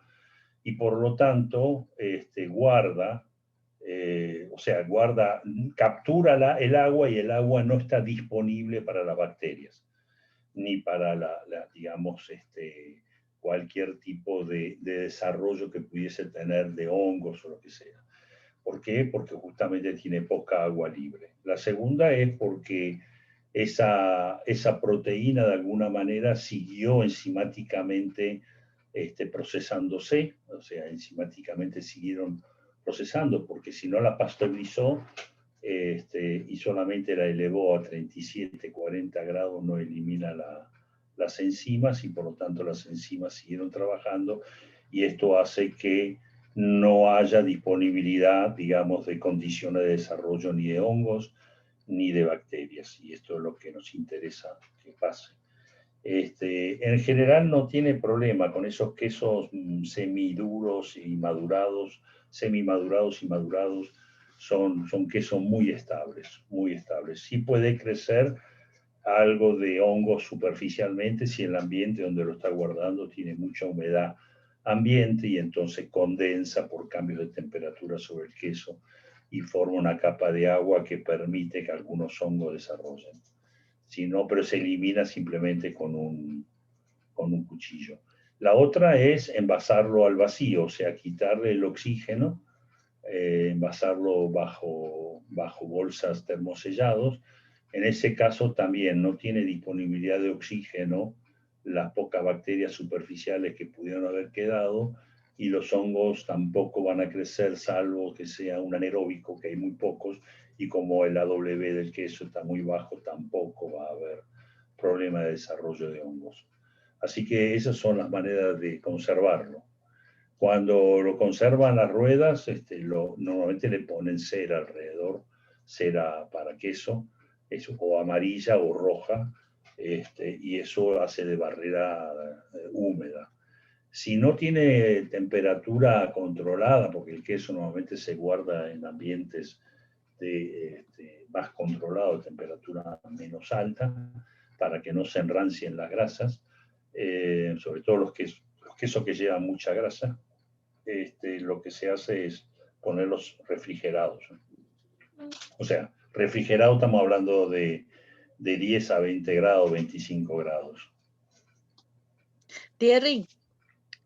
y por lo tanto guarda, o sea, captura el agua, y el agua no está disponible para las bacterias, ni para digamos, cualquier tipo de desarrollo que pudiese tener de hongos o lo que sea. ¿Por qué? Porque justamente tiene poca agua libre. La segunda es porque esa proteína de alguna manera siguió enzimáticamente procesándose, o sea, enzimáticamente siguieron procesando, porque si no la pasteurizó y solamente la elevó a 37, 40 grados, no elimina las enzimas, y por lo tanto las enzimas siguieron trabajando, y esto hace que no haya disponibilidad, digamos, de condiciones de desarrollo ni de hongos ni de bacterias, y esto es lo que nos interesa que pase. En general no tiene problema con esos quesos semiduros y madurados, semimadurados y madurados, son quesos muy estables, muy estables. Sí puede crecer algo de hongo superficialmente si el ambiente donde lo está guardando tiene mucha humedad ambiente, y entonces condensa por cambios de temperatura sobre el queso y forma una capa de agua que permite que algunos hongos desarrollen. Si no, pero se elimina simplemente con un cuchillo. La otra es envasarlo al vacío, o sea, quitarle el oxígeno, envasarlo bajo bolsas termosellados. En ese caso también no tiene disponibilidad de oxígeno las pocas bacterias superficiales que pudieron haber quedado, y los hongos tampoco van a crecer, salvo que sea un anaeróbico, que hay muy pocos, y como el AW del queso está muy bajo, tampoco va a haber problema de desarrollo de hongos. Así que esas son las maneras de conservarlo. Cuando lo conservan las ruedas, normalmente le ponen cera alrededor, cera para queso, o amarilla o roja, y eso hace de barrera húmeda. Si no tiene temperatura controlada, porque el queso normalmente se guarda en ambientes más controlados, de temperatura menos alta, para que no se enrancien las grasas, sobre todo los quesos que llevan mucha grasa, lo que se hace es ponerlos refrigerados. O sea, refrigerado estamos hablando de 10 a 20 grados, 25 grados. Thierry,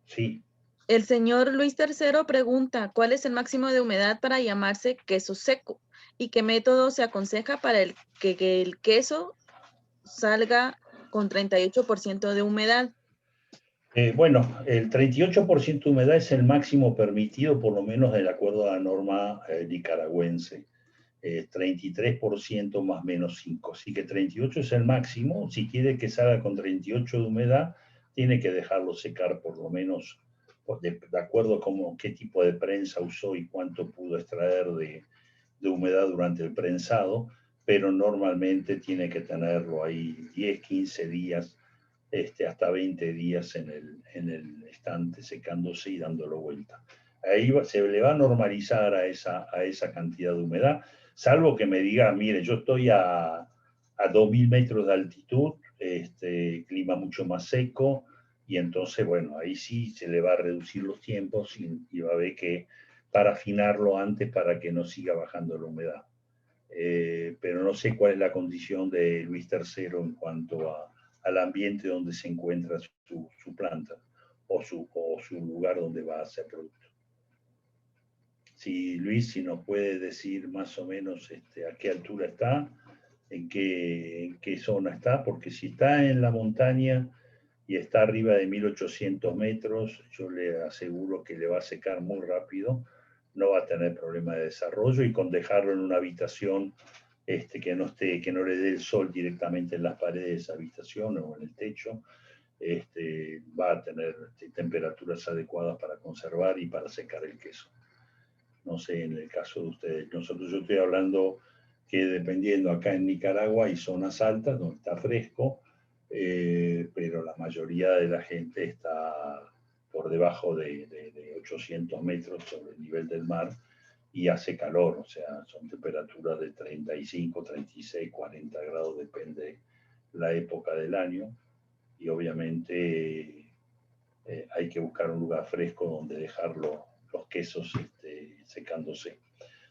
Sí. el señor Luis III pregunta, ¿cuál es el máximo de humedad para llamarse queso seco? ¿Y qué método se aconseja para que el queso salga con 38% de humedad? Bueno, el 38% de humedad es el máximo permitido, por lo menos de acuerdo a la norma nicaragüense. 33% más menos 5. Así que 38 es el máximo. Si quiere que salga con 38 de humedad, tiene que dejarlo secar por lo menos, de acuerdo a qué tipo de prensa usó y cuánto pudo extraer de humedad durante el prensado, pero normalmente tiene que tenerlo ahí 10, 15 días, hasta 20 días en el estante secándose y dándolo vuelta. Ahí se le va a normalizar a esa cantidad de humedad, salvo que me diga, mire, yo estoy a 2.000 metros de altitud, clima mucho más seco, y entonces, bueno, ahí sí se le va a reducir los tiempos y va a ver que para afinarlo antes para que no siga bajando la humedad. Pero no sé cuál es la condición de Luis III en cuanto al ambiente donde se encuentra su planta o su lugar donde va a hacer producto. Si Luis, si nos puede decir más o menos a qué altura está, en qué zona está, porque si está en la montaña y está arriba de 1800 metros, yo le aseguro que le va a secar muy rápido, no va a tener problema de desarrollo, y con dejarlo en una habitación que no le dé el sol directamente en las paredes de esa habitación o en el techo, va a tener temperaturas adecuadas para conservar y para secar el queso. No sé, en el caso de ustedes, yo estoy hablando que dependiendo, acá en Nicaragua hay zonas altas donde está fresco, pero la mayoría de la gente está por debajo de 800 metros sobre el nivel del mar, y hace calor, o sea, son temperaturas de 35, 36, 40 grados, depende la época del año, y obviamente hay que buscar un lugar fresco donde dejar los quesos secándose.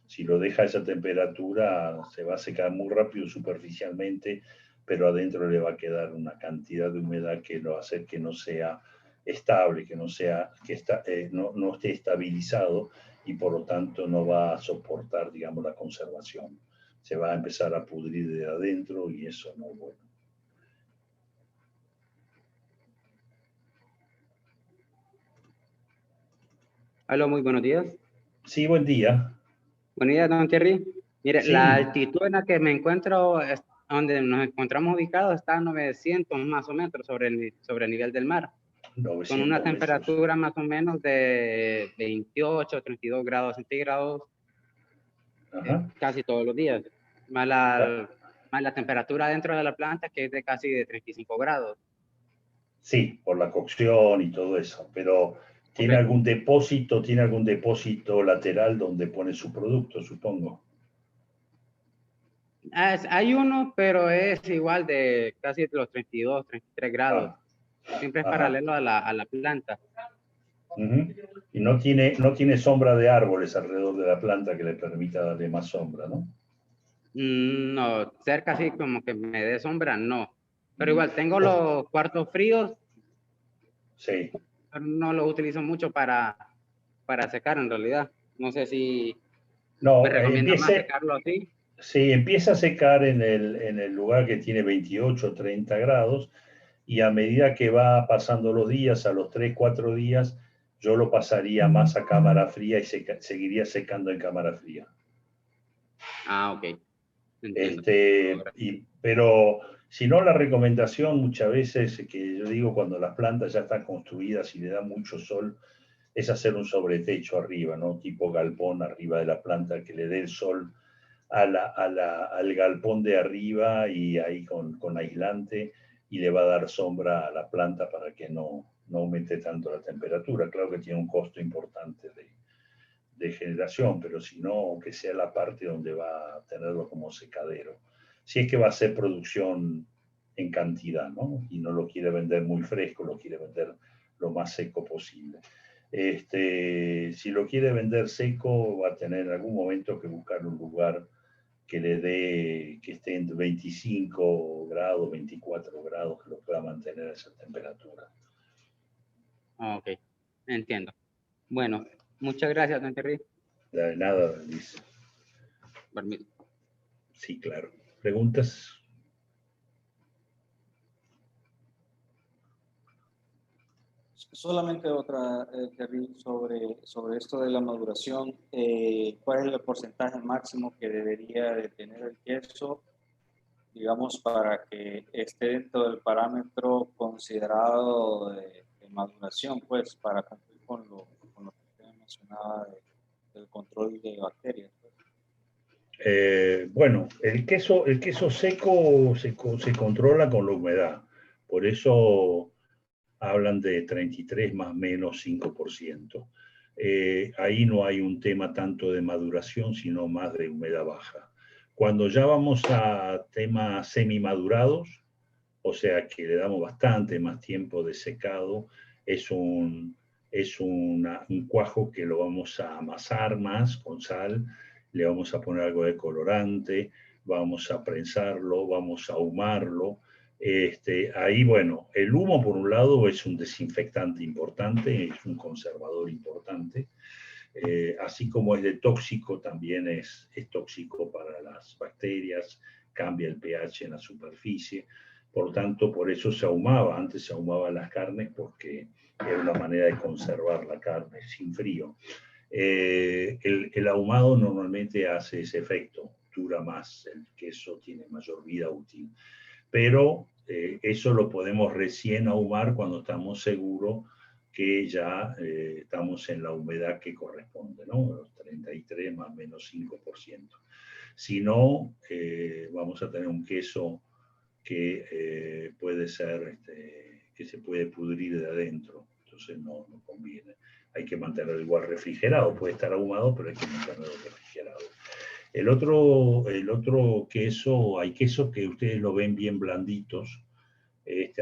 Si lo deja a esa temperatura, se va a secar muy rápido superficialmente, pero adentro le va a quedar una cantidad de humedad que lo va a hacer que no sea estable, que no esté estabilizado, y por lo tanto no va a soportar, digamos, la conservación. Se va a empezar a pudrir de adentro y eso no es bueno. Aló, muy buenos días. Sí, buen día. Buenos días, don Thierry. Mire, Sí. la altitud en la que me encuentro, donde nos encontramos ubicados, está a 900 más o menos sobre el nivel del mar. 900 Con una metros. temperatura más o menos de 28, 32 grados centígrados casi todos los días. Más la temperatura dentro de la planta, que es de casi de 35 grados. Sí, por la cocción y todo eso, pero ¿tiene algún depósito lateral donde pone su producto, supongo? Hay uno, pero es igual de casi los 32, 33 grados. Siempre es paralelo a la planta. Y no tiene sombra de árboles alrededor de la planta que le permita darle más sombra, ¿no? No, cerca así como que me dé sombra, no. Pero igual, tengo los cuartos fríos. Sí. Pero no los utilizo mucho para secar en realidad. No sé si me recomienda más secarlo así. Sí, empieza a secar en el lugar que tiene 28 o 30 grados, y a medida que va pasando los días, a los 3, 4 días, yo lo pasaría más a cámara fría y seguiría secando en cámara fría. Ah, ok. Entiendo. Pero si no, la recomendación muchas veces, que yo digo cuando las plantas ya están construidas y le da mucho sol, es hacer un sobretecho arriba, ¿no? Tipo galpón arriba de la planta, que le dé el sol al galpón de arriba, y ahí con aislante, y le va a dar sombra a la planta para que no aumente tanto la temperatura. Claro que tiene un costo importante de generación, pero si no, que sea la parte donde va a tenerlo como secadero. Si es que va a ser producción en cantidad, ¿no? Y no lo quiere vender muy fresco, lo quiere vender lo más seco posible. Si lo quiere vender seco, va a tener en algún momento que buscar un lugar que esté entre 25 grados, 24 grados, que lo pueda mantener a esa temperatura. Ok, entiendo. Bueno, muchas gracias, don Terry. De nada, Luis. Permiso. Sí, claro. ¿Preguntas? Solamente otra, Terry, sobre esto de la maduración. ¿Cuál es el porcentaje máximo que debería de tener el queso, digamos, para que esté dentro del parámetro considerado de maduración, pues, para cumplir con lo que usted mencionaba del control de bacterias? Bueno, el queso seco se controla con la humedad. Por eso hablan de 33 más menos 5%. Ahí no hay un tema tanto de maduración, sino más de humedad baja. Cuando ya vamos a temas semimadurados, o sea que le damos bastante más tiempo de secado, es un cuajo que lo vamos a amasar más con sal, le vamos a poner algo de colorante, vamos a prensarlo, vamos a ahumarlo. Ahí, bueno, el humo por un lado es un desinfectante importante, es un conservador importante, así como es de tóxico, también es tóxico para las bacterias, cambia el pH en la superficie. Por lo tanto, por eso se ahumaba. Antes se ahumaban las carnes porque era una manera de conservar la carne sin frío. El ahumado normalmente hace ese efecto, dura más, el queso tiene mayor vida útil. Pero eso lo podemos recién ahumar cuando estamos seguros que ya estamos en la humedad que corresponde, ¿no? Los 33 más menos 5%. Si no, vamos a tener un queso que puede ser, que se puede pudrir de adentro. entonces no conviene. Hay que mantenerlo igual refrigerado, puede estar ahumado, pero hay que mantenerlo refrigerado. El otro queso, hay quesos que ustedes lo ven bien blanditos,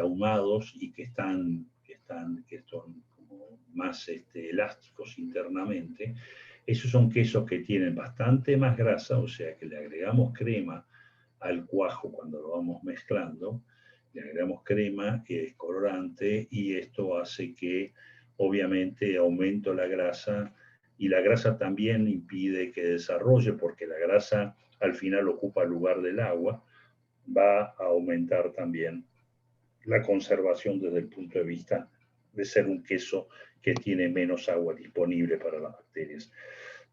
ahumados y que son como más elásticos internamente. Esos son quesos que tienen bastante más grasa, o sea que le agregamos crema al cuajo cuando lo vamos mezclando, le agregamos crema, colorante, y esto hace que obviamente aumente la grasa, y la grasa también impide que desarrolle, porque la grasa al final ocupa el lugar del agua, va a aumentar también la conservación desde el punto de vista de ser un queso que tiene menos agua disponible para las bacterias.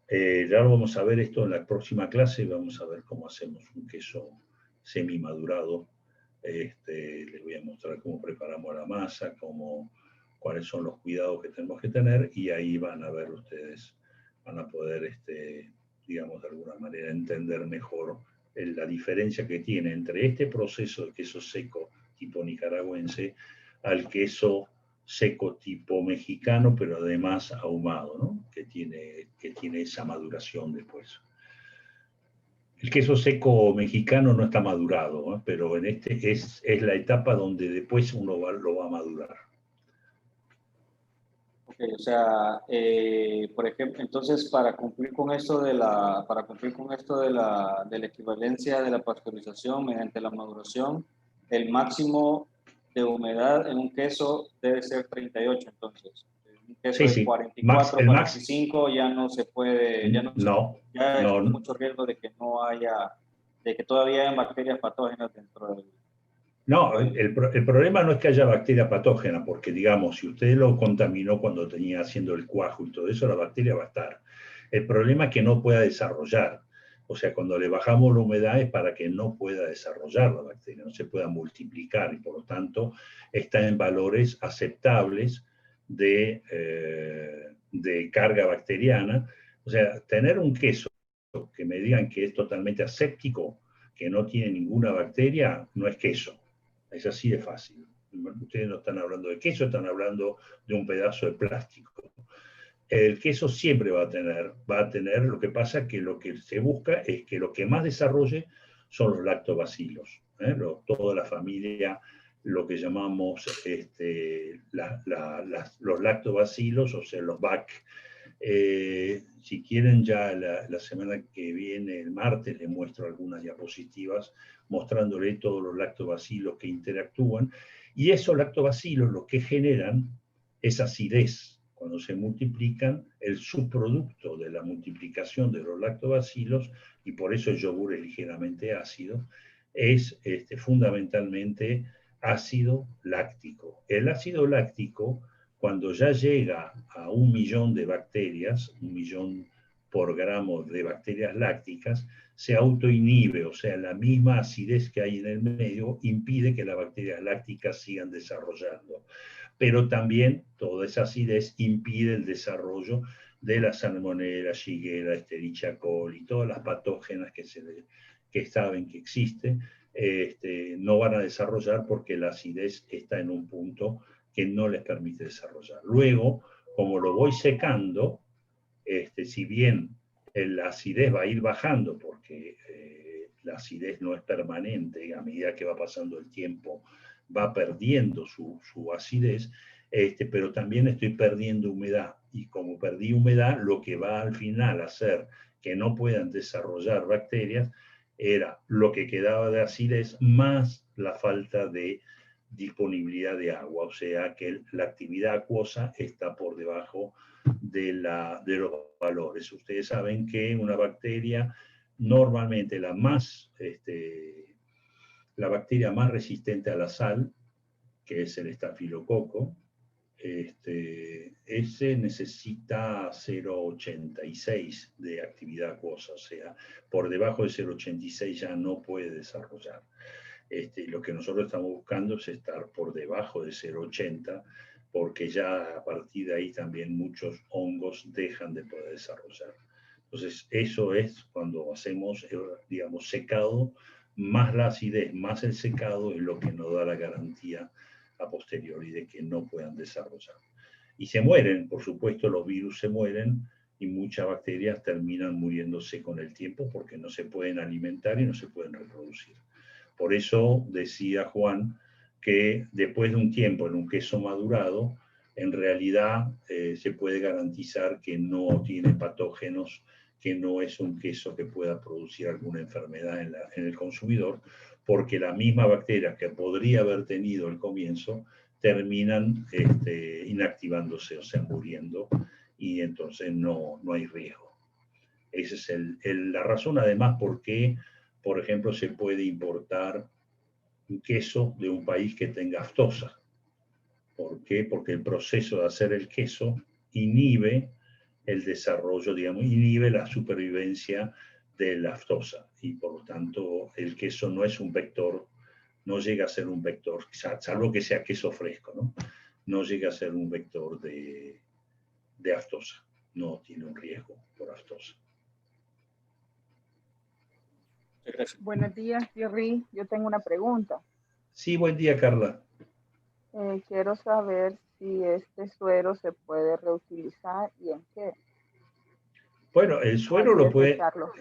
Ya lo vamos a ver esto en la próxima clase, vamos a ver cómo hacemos un queso semi-madurado. Les voy a mostrar cómo preparamos la masa, cuáles son los cuidados que tenemos que tener, y ahí van a ver ustedes, van a poder, digamos, de alguna manera entender mejor la diferencia que tiene entre este proceso de queso seco tipo nicaragüense al queso seco tipo mexicano, pero además ahumado, ¿no? que tiene esa maduración después. El queso seco mexicano no está madurado, ¿eh? Pero en es la etapa donde después uno lo va a madurar. Ok, o sea, por ejemplo, entonces para cumplir con esto de la equivalencia de la pasteurización mediante la maduración, el máximo de humedad en un queso debe ser 38, entonces. Un queso de 44, 45 ya no se puede, ya hay mucho riesgo de que no haya, de que todavía hayan bacterias patógenas dentro del... No, el problema no es que haya bacteria patógena, porque digamos, si usted lo contaminó cuando tenía haciendo el cuajo y todo eso, la bacteria va a estar. El problema es que no pueda desarrollar. O sea, cuando le bajamos la humedad es para que no pueda desarrollar la bacteria, no se pueda multiplicar, y por lo tanto está en valores aceptables de carga bacteriana. O sea, tener un queso que me digan que es totalmente aséptico, que no tiene ninguna bacteria, no es queso. Es así de fácil. Ustedes no están hablando de queso, están hablando de un pedazo de plástico. El queso siempre va a tener, lo que pasa es que lo que se busca es que lo que más desarrolle son los lactobacilos, toda la familia, lo que llamamos los lactobacilos, o sea, los BAC. Si quieren, ya la semana que viene, el martes, les muestro algunas diapositivas mostrándole todos los lactobacilos que interactúan, y esos lactobacilos lo que generan es acidez. Cuando se multiplican, el subproducto de la multiplicación de los lactobacilos, y por eso el yogur es ligeramente ácido, es fundamentalmente ácido láctico. El ácido láctico, cuando ya llega a 1 millón de bacterias, 1 millón por gramo de bacterias lácticas, se autoinhibe, o sea, la misma acidez que hay en el medio impide que las bacterias lácticas sigan desarrollando. Pero también toda esa acidez impide el desarrollo de la salmonella, shigella, escherichia coli, todas las patógenas que saben que existen, no van a desarrollar porque la acidez está en un punto que no les permite desarrollar. Luego, como lo voy secando, si bien la acidez va a ir bajando, porque la acidez no es permanente, a medida que va pasando el tiempo va perdiendo su acidez, pero también estoy perdiendo humedad, y como perdí humedad, lo que va al final a hacer que no puedan desarrollar bacterias era lo que quedaba de acidez más la falta de disponibilidad de agua, o sea que la actividad acuosa está por debajo de los valores. Ustedes saben que una bacteria, normalmente la bacteria más resistente a la sal, que es el estafilococo, ese necesita 0,86 de actividad acuosa, o sea, por debajo de 0,86 ya no puede desarrollar. Lo que nosotros estamos buscando es estar por debajo de 0,80, porque ya a partir de ahí también muchos hongos dejan de poder desarrollar. Entonces, eso es cuando hacemos, digamos, secado, más la acidez, más el secado, es lo que nos da la garantía a posteriori de que no puedan desarrollar. Y se mueren, por supuesto, los virus se mueren y muchas bacterias terminan muriéndose con el tiempo porque no se pueden alimentar y no se pueden reproducir. Por eso decía Juan que después de un tiempo en un queso madurado, en realidad se puede garantizar que no tiene patógenos, que no es un queso que pueda producir alguna enfermedad en el consumidor, porque la misma bacteria que podría haber tenido al comienzo terminan inactivándose, o sea, muriendo, y entonces no hay riesgo. Esa es la razón, además, por qué, por ejemplo, se puede importar un queso de un país que tenga aftosa. ¿Por qué? Porque el proceso de hacer el queso inhibe el desarrollo, digamos, inhibe la supervivencia de la aftosa, y por lo tanto el queso no es un vector, no llega a ser un vector, salvo que sea queso fresco, ¿no? No llega a ser un vector de aftosa, no tiene un riesgo por aftosa. Gracias. Buenos días, Thierry. Yo tengo una pregunta. Sí, buen día, Carla. Quiero saber si este suero se puede reutilizar y en qué. Bueno, el suero Antes lo de puede, echarlo.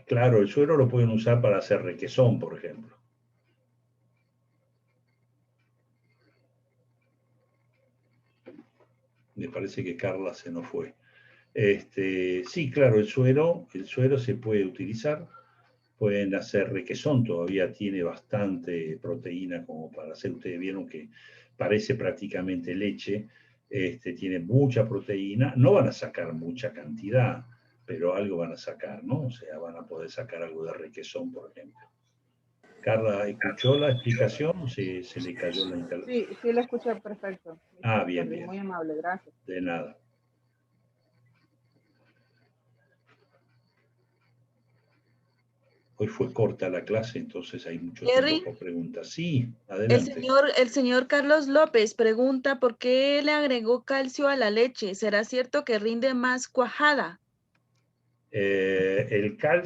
claro, el suero lo pueden usar para hacer requesón, por ejemplo. Me parece que Carla se nos fue. Sí, claro, el suero se puede utilizar. Pueden hacer requesón, todavía tiene bastante proteína como para hacer. Ustedes vieron que parece prácticamente leche, tiene mucha proteína. No van a sacar mucha cantidad, pero algo van a sacar, ¿no? O sea, van a poder sacar algo de requesón, por ejemplo. Carla, ¿escuchó la explicación o se le cayó la internet? Sí, lo escuché perfecto. Ah, bien, Thierry, bien. muy amable, gracias. De nada. Hoy fue corta la clase, entonces hay mucho tiempo por preguntas. Sí, adelante. El señor Carlos López pregunta por qué le agregó calcio a la leche. ¿Será cierto que rinde más cuajada?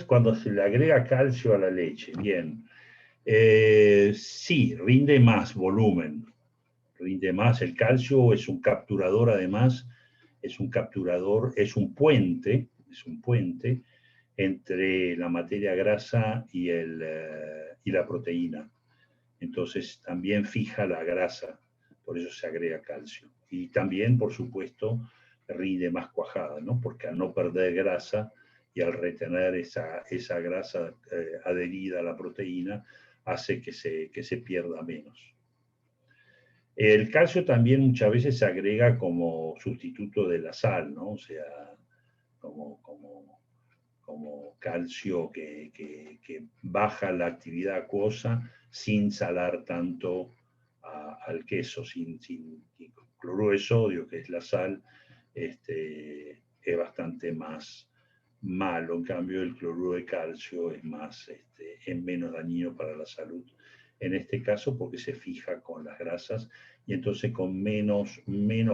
Cuando se le agrega calcio a la leche, bien. Sí, rinde más volumen. Rinde más. El calcio es un capturador, además, es un puente entre la materia grasa y la proteína. Entonces también fija la grasa, por eso se agrega calcio. Y también, por supuesto, rinde más cuajada, ¿no? Porque al no perder grasa y al retener esa grasa adherida a la proteína, hace que se pierda menos. El calcio también muchas veces se agrega como sustituto de la sal, ¿no? O sea, como calcio que baja la actividad acuosa sin salar tanto al queso, sin cloruro de sodio, que es la sal, es bastante más malo. En cambio, el cloruro de calcio es menos dañino para la salud. En este caso, porque se fija con las grasas y entonces con menos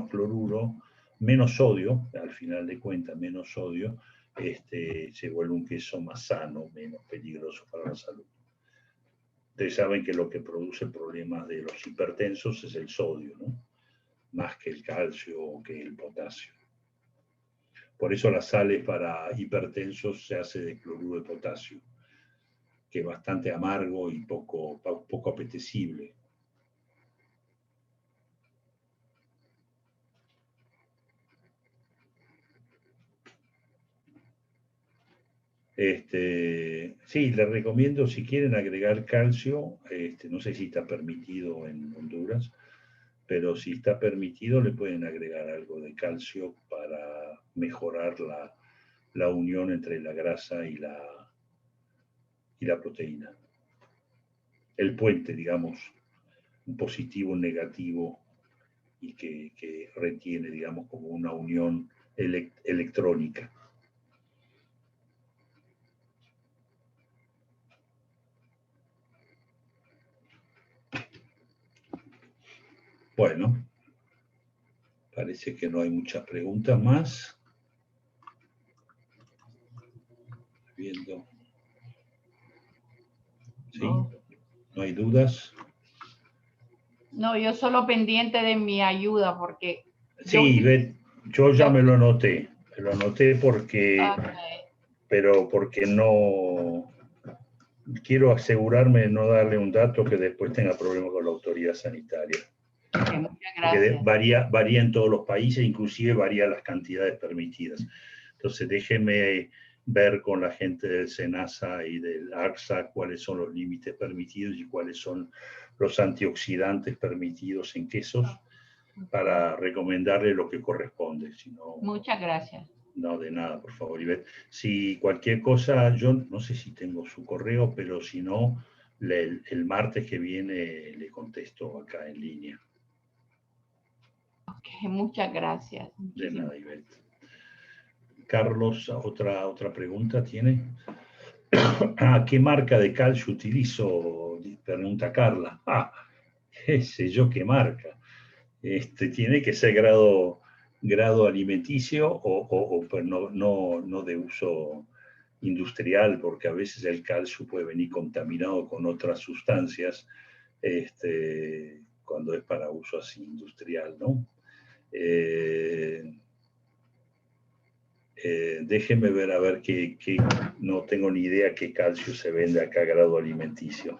cloruro, menos sodio, al final de cuentas, menos sodio, se vuelve un queso más sano, menos peligroso para la salud. Ustedes saben que lo que produce problemas de los hipertensos es el sodio, ¿no? Más que el calcio o que el potasio. Por eso las sales para hipertensos se hace de cloruro de potasio, que es bastante amargo y poco apetecible. Sí, les recomiendo, si quieren agregar calcio, no sé si está permitido en Honduras, pero si está permitido le pueden agregar algo de calcio para mejorar la unión entre la grasa y la proteína. El puente, digamos, un positivo, un negativo, y que retiene, digamos, como una unión electrónica. Bueno, parece que no hay muchas preguntas más. Viendo. ¿Sí? ¿No hay dudas? No, yo solo pendiente de mi ayuda porque Sí, yo ya me lo anoté. Me lo anoté porque, pero porque no quiero asegurarme de no darle un dato que después tenga problemas con la autoridad sanitaria. Muchas Porque gracias. varía en todos los países, inclusive varía las cantidades permitidas. Entonces déjeme ver con la gente del SENASA y del ARSA cuáles son los límites permitidos y cuáles son los antioxidantes permitidos en quesos para recomendarle lo que corresponde. Si no, muchas gracias. No, de nada, por favor, Ivette. Si cualquier cosa, yo no sé si tengo su correo, pero si no, el martes que viene le contesto acá en línea. Ok, muchas gracias. De nada, Ivette. Carlos, ¿otra pregunta tiene? ¿Qué marca de calcio utilizo? Pregunta Carla. ¿Qué sé yo qué marca? Tiene que ser grado alimenticio o pues no de uso industrial, porque a veces el calcio puede venir contaminado con otras sustancias cuando es para uso así industrial, ¿no? Déjeme ver a ver qué, no tengo ni idea qué calcio se vende acá a grado alimenticio.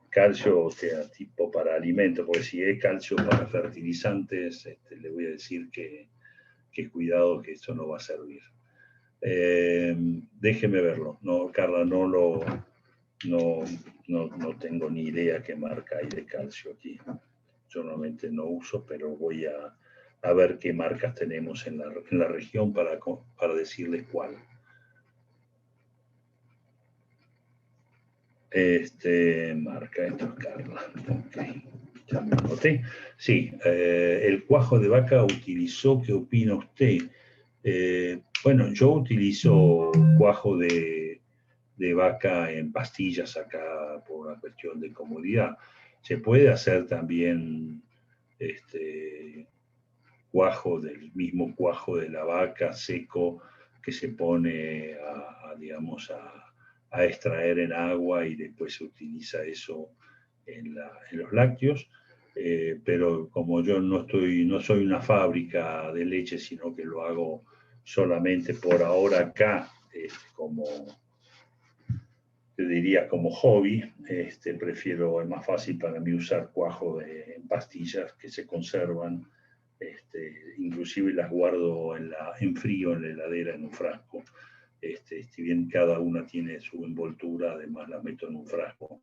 Calcio, o sea, tipo para alimentos, porque si es calcio para fertilizantes, le voy a decir que cuidado, que esto no va a servir. Déjeme verlo. No, Carla, no tengo ni idea qué marca hay de calcio aquí. Yo normalmente no uso, pero voy a ver qué marcas tenemos en la región para decirles cuál. Marca, esto es Carla. Okay. Ya me anoté. Sí, el cuajo de vaca utilizó, ¿qué opina usted? Bueno, yo utilizo cuajo de vaca en pastillas acá por una cuestión de comodidad. Se puede hacer también cuajo del mismo cuajo de la vaca seco que se pone digamos, a extraer en agua y después se utiliza eso en los lácteos. Pero como yo no soy una fábrica de leche, sino que lo hago solamente por ahora acá, como te diría como hobby, prefiero, es más fácil para mí usar cuajo en pastillas que se conservan, inclusive las guardo en frío en la heladera en un frasco. Si bien cada una tiene su envoltura, además la meto en un frasco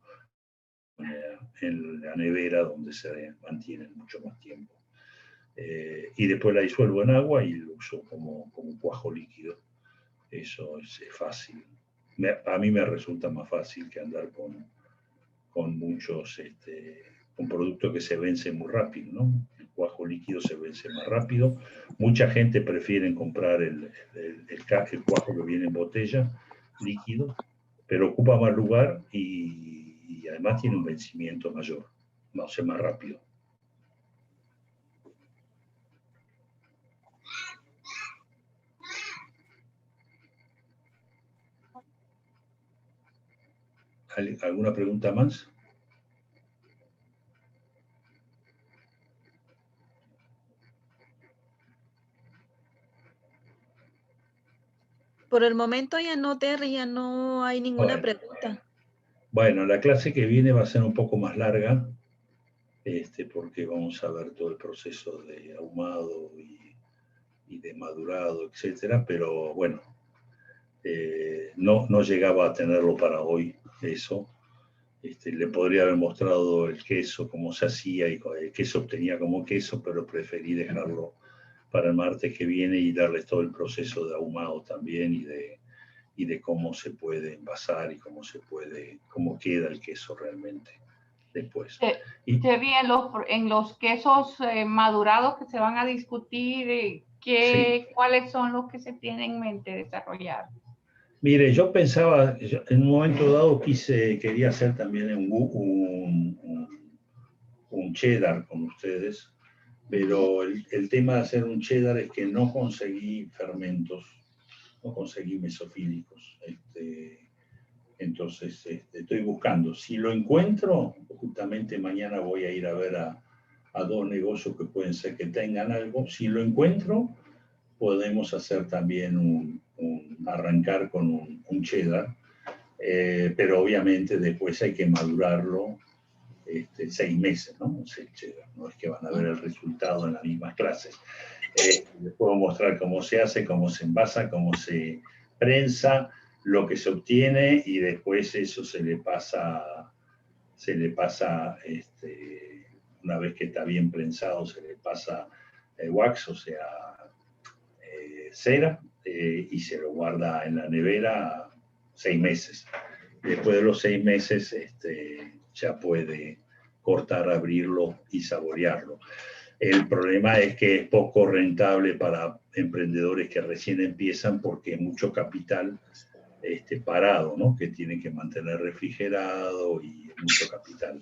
en la nevera donde se mantienen mucho más tiempo. Y después la disuelvo en agua y lo uso como cuajo líquido. Eso es fácil. A mí me resulta más fácil que andar con muchos con productos que se vencen muy rápido, ¿no? El cuajo líquido se vence más rápido. Mucha gente prefiere comprar el cuajo que viene en botella líquido, pero ocupa más lugar y además tiene un vencimiento mayor, no sé, más rápido. ¿Alguna pregunta más? Por el momento ya no, Terry, ya no hay ninguna pregunta. Bueno, la clase que viene va a ser un poco más larga, porque vamos a ver todo el proceso de ahumado y de madurado, etcétera, pero bueno, no llegaba a tenerlo para hoy eso. Le podría haber mostrado el queso, cómo se hacía y qué se obtenía como queso, pero preferí dejarlo para el martes que viene y darles todo el proceso de ahumado también y de cómo se puede envasar y cómo queda el queso realmente después. En los quesos madurados que se van a discutir, Sí. ¿cuáles son los que se tienen en mente desarrollar? Mire, yo pensaba, en un momento dado quería hacer también un cheddar con ustedes, pero el tema de hacer un cheddar es que no conseguí fermentos, no conseguí mesofílicos. Entonces estoy buscando. Si lo encuentro, justamente mañana voy a ir a ver a a 2 negocios que pueden ser que tengan algo. Si lo encuentro, podemos hacer también arrancar con un cheddar, pero obviamente después hay que madurarlo 6 meses, ¿no? No es que van a ver el resultado en las mismas clases. Les puedo mostrar cómo se hace, cómo se envasa, cómo se prensa, lo que se obtiene, y después eso se le pasa una vez que está bien prensado, se le pasa wax, o sea, cera, y se lo guarda en la nevera 6 meses. Después de los 6 meses ya puede cortar, abrirlo y saborearlo. El problema es que es poco rentable para emprendedores que recién empiezan porque es mucho capital parado, ¿no? Que tienen que mantener refrigerado y mucho capital.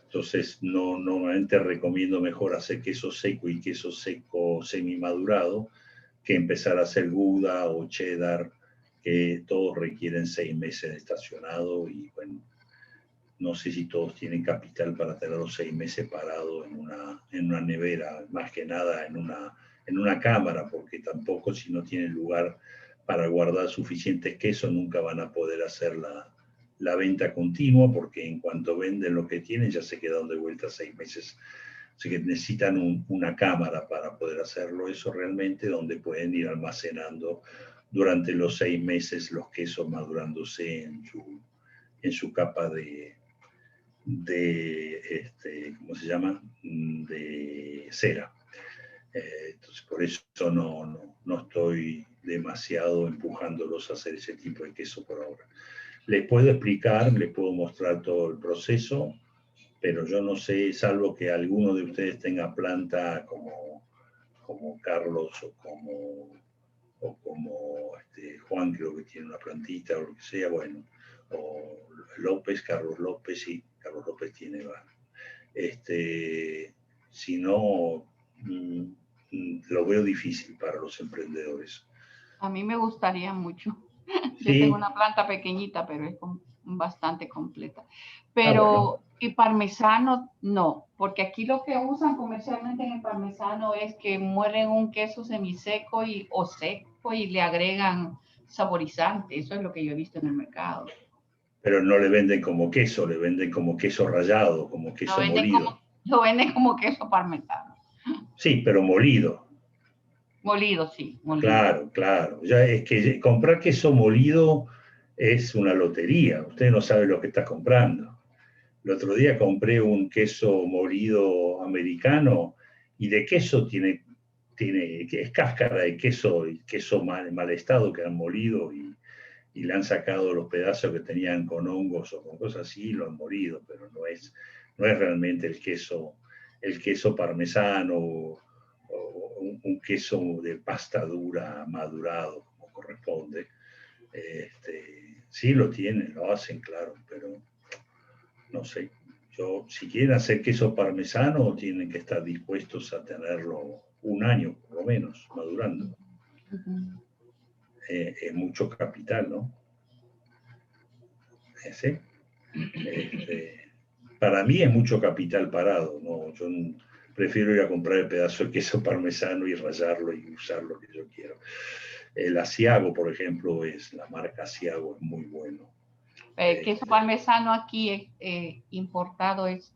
Entonces, normalmente recomiendo mejor hacer queso seco y queso seco semi-madurado que empezar a hacer Gouda o cheddar, que todos requieren 6 meses de estacionado, y bueno, no sé si todos tienen capital para tener los 6 meses parados en una nevera, más que nada en una cámara, porque tampoco, si no tienen lugar para guardar suficientes quesos, nunca van a poder hacer la venta continua, porque en cuanto venden lo que tienen ya se quedan de vuelta 6 meses. Así que necesitan una cámara para poder hacerlo eso realmente, donde pueden ir almacenando durante los 6 meses los quesos madurándose en su capa de ¿cómo se llama? De cera. Entonces, por eso no estoy demasiado empujándolos a hacer ese tipo de queso por ahora. Les puedo explicar, les puedo mostrar todo el proceso, pero yo no sé, salvo que alguno de ustedes tenga planta como Carlos o como Juan, creo que tiene una plantita o lo que sea, bueno, o López, Carlos López, sí, Carlos López tiene, si no, lo veo difícil para los emprendedores. A mí me gustaría mucho. Yo Sí. tengo una planta pequeñita, pero es bastante completa. Pero, bueno. Y parmesano, no, porque aquí lo que usan comercialmente en el parmesano es que muelen un queso semiseco o seco y le agregan saborizante. Eso es lo que yo he visto en el mercado. Pero no le venden como queso, le venden como queso rallado, como queso molido. Lo venden como queso parmesano. Sí, pero molido. Molido, sí. Molido. Claro, claro. Ya es que comprar queso molido es una lotería. Usted no sabe lo que está comprando. El otro día compré un queso molido americano y de queso tiene es cáscara de queso, y queso mal estado que han molido y le han sacado los pedazos que tenían con hongos o con cosas así y lo han molido, pero no es realmente el queso parmesano o un queso de pasta dura madurado como corresponde. Sí lo tienen, lo hacen, claro, pero no sé. Si quieren hacer queso parmesano, tienen que estar dispuestos a tenerlo 1 año, por lo menos, madurando. Es mucho capital, ¿no? ¿Sí? Para mí es mucho capital parado, ¿no? Yo prefiero ir a comprar el pedazo de queso parmesano y rallarlo y usar lo que yo quiero. El Asiago, por ejemplo, la marca Asiago es muy bueno. Queso parmesano aquí importado es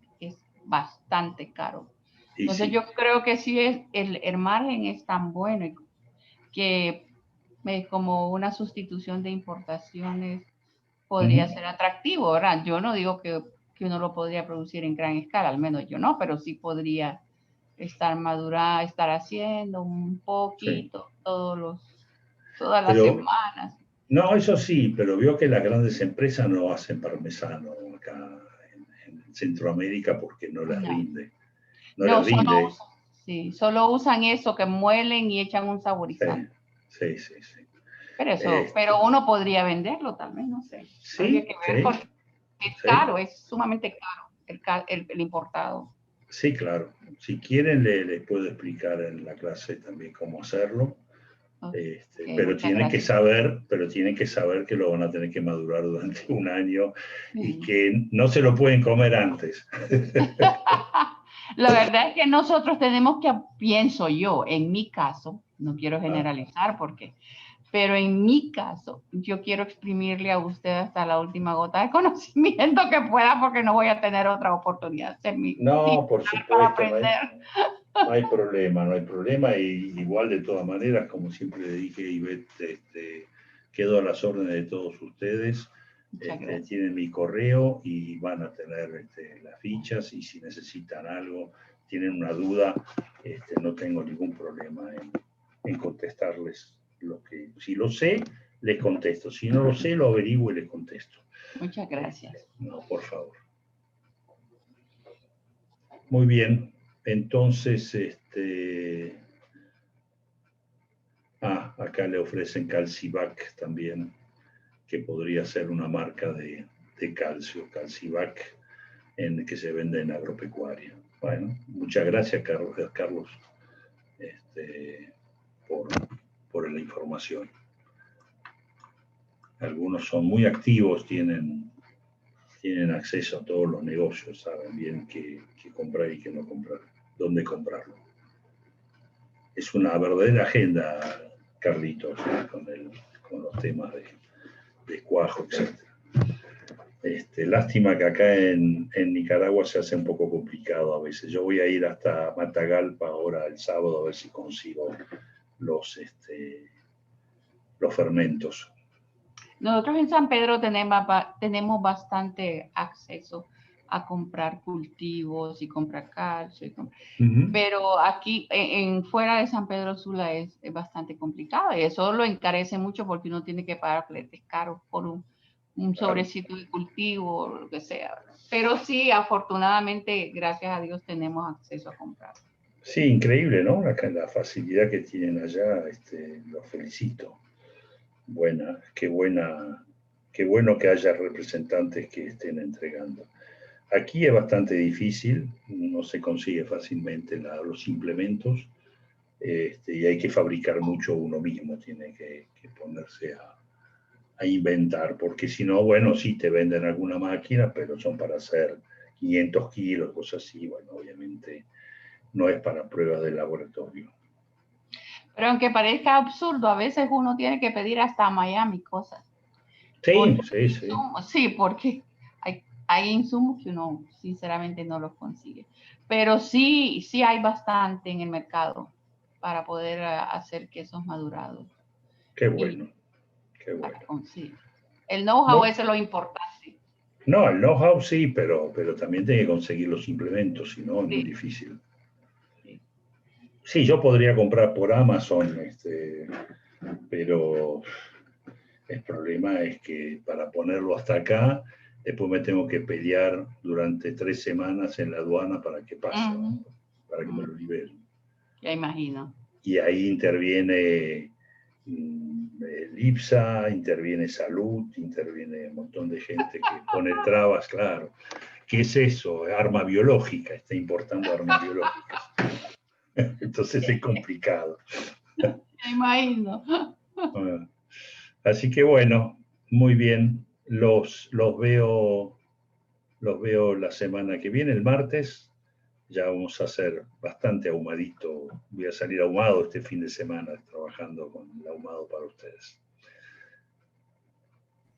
bastante caro. Entonces sí. Yo creo que sí el margen es tan bueno que como una sustitución de importaciones podría ser atractivo, ¿verdad? Yo no digo que uno lo podría producir en gran escala, al menos yo no, pero sí podría estar haciendo un poquito sí. todas las semanas. No, eso sí, pero veo que las grandes empresas no hacen parmesano acá en Centroamérica porque no les rinde. No les rinde. Solo usan eso que muelen y echan un saborizante. Sí. Pero uno podría venderlo también, no sé. Sí, habría que ver porque es caro, es sumamente caro el importado. Sí, claro. Si quieren les puedo explicar en la clase también cómo hacerlo. Pero tienen que saber que lo van a tener que madurar durante 1 año y que no se lo pueden comer antes. La verdad es que nosotros tenemos que, pienso yo, en mi caso, no quiero generalizar porque, pero en mi caso, yo quiero exprimirle a usted hasta la última gota de conocimiento que pueda porque no voy a tener otra oportunidad. No, por Para supuesto, aprender. no hay problema, no hay problema. Y igual de todas maneras, como siempre le dije, Ivette, quedo a las órdenes de todos ustedes. Tienen mi correo y van a tener las fichas, y si necesitan algo, tienen una duda, no tengo ningún problema en contestarles lo que, si lo sé, les contesto, si no lo sé, lo averiguo y les contesto. Muchas gracias. No, por favor. Muy bien, entonces, acá le ofrecen Calcivac también, que podría ser una marca de calcio, Calcivac, que se vende en agropecuaria. Bueno, muchas gracias, Carlos, por la información. Algunos son muy activos, tienen acceso a todos los negocios, saben bien qué comprar y qué no comprar, dónde comprarlo. Es una verdadera agenda, Carlitos, con los temas de cuajo, etc. Lástima que acá en Nicaragua se hace un poco complicado a veces. Yo voy a ir hasta Matagalpa ahora el sábado a ver si consigo los fermentos. Nosotros en San Pedro tenemos bastante acceso a comprar cultivos y comprar calcio. Pero aquí fuera de San Pedro Sula es bastante complicado y eso lo encarece mucho porque uno tiene que pagar fletes caros por un sobrecito de cultivo o lo que sea. Pero sí, afortunadamente, gracias a Dios, tenemos acceso a comprar. Sí, increíble, ¿no? La facilidad que tienen allá, los felicito. Qué bueno que haya representantes que estén entregando. Aquí es bastante difícil, no se consigue fácilmente los implementos, y hay que fabricar mucho uno mismo, tiene que ponerse a inventar, porque si no, bueno, sí te venden alguna máquina, pero son para hacer 500 kilos, cosas así, bueno, obviamente no es para pruebas de laboratorio. Pero aunque parezca absurdo, a veces uno tiene que pedir hasta a Miami cosas. Sí. Sí, porque hay insumos que uno sinceramente no los consigue. Pero sí hay bastante en el mercado para poder hacer quesos madurados. Qué bueno, qué bueno. Sí. El know-how es lo importante. No, el know-how sí, pero también tiene que conseguir los implementos, si no es muy difícil. Sí, yo podría comprar por Amazon, pero el problema es que para ponerlo hasta acá, después me tengo que pelear durante 3 semanas en la aduana para que pase, para que me lo liberen. Ya imagino. Y ahí interviene el IPSA, interviene Salud, interviene un montón de gente que pone trabas, claro. ¿Qué es eso? Arma biológica, está importando armas biológicas. Entonces es complicado. Me imagino. Así que bueno, muy bien. Los veo la semana que viene, el martes. Ya vamos a hacer bastante ahumadito. Voy a salir ahumado este fin de semana trabajando con el ahumado para ustedes.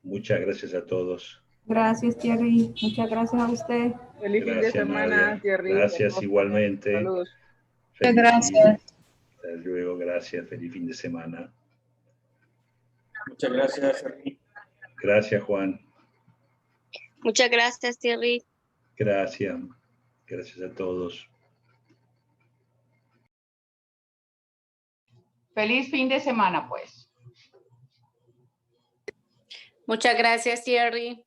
Muchas gracias a todos. Gracias, Thierry. Muchas gracias a usted. Feliz fin de semana, Thierry. Gracias igualmente. Saludos. Muchas gracias. Hasta luego, gracias. Feliz fin de semana. Muchas gracias. Gracias, Juan. Muchas gracias, Thierry. Gracias. Gracias a todos. Feliz fin de semana, pues. Muchas gracias, Thierry.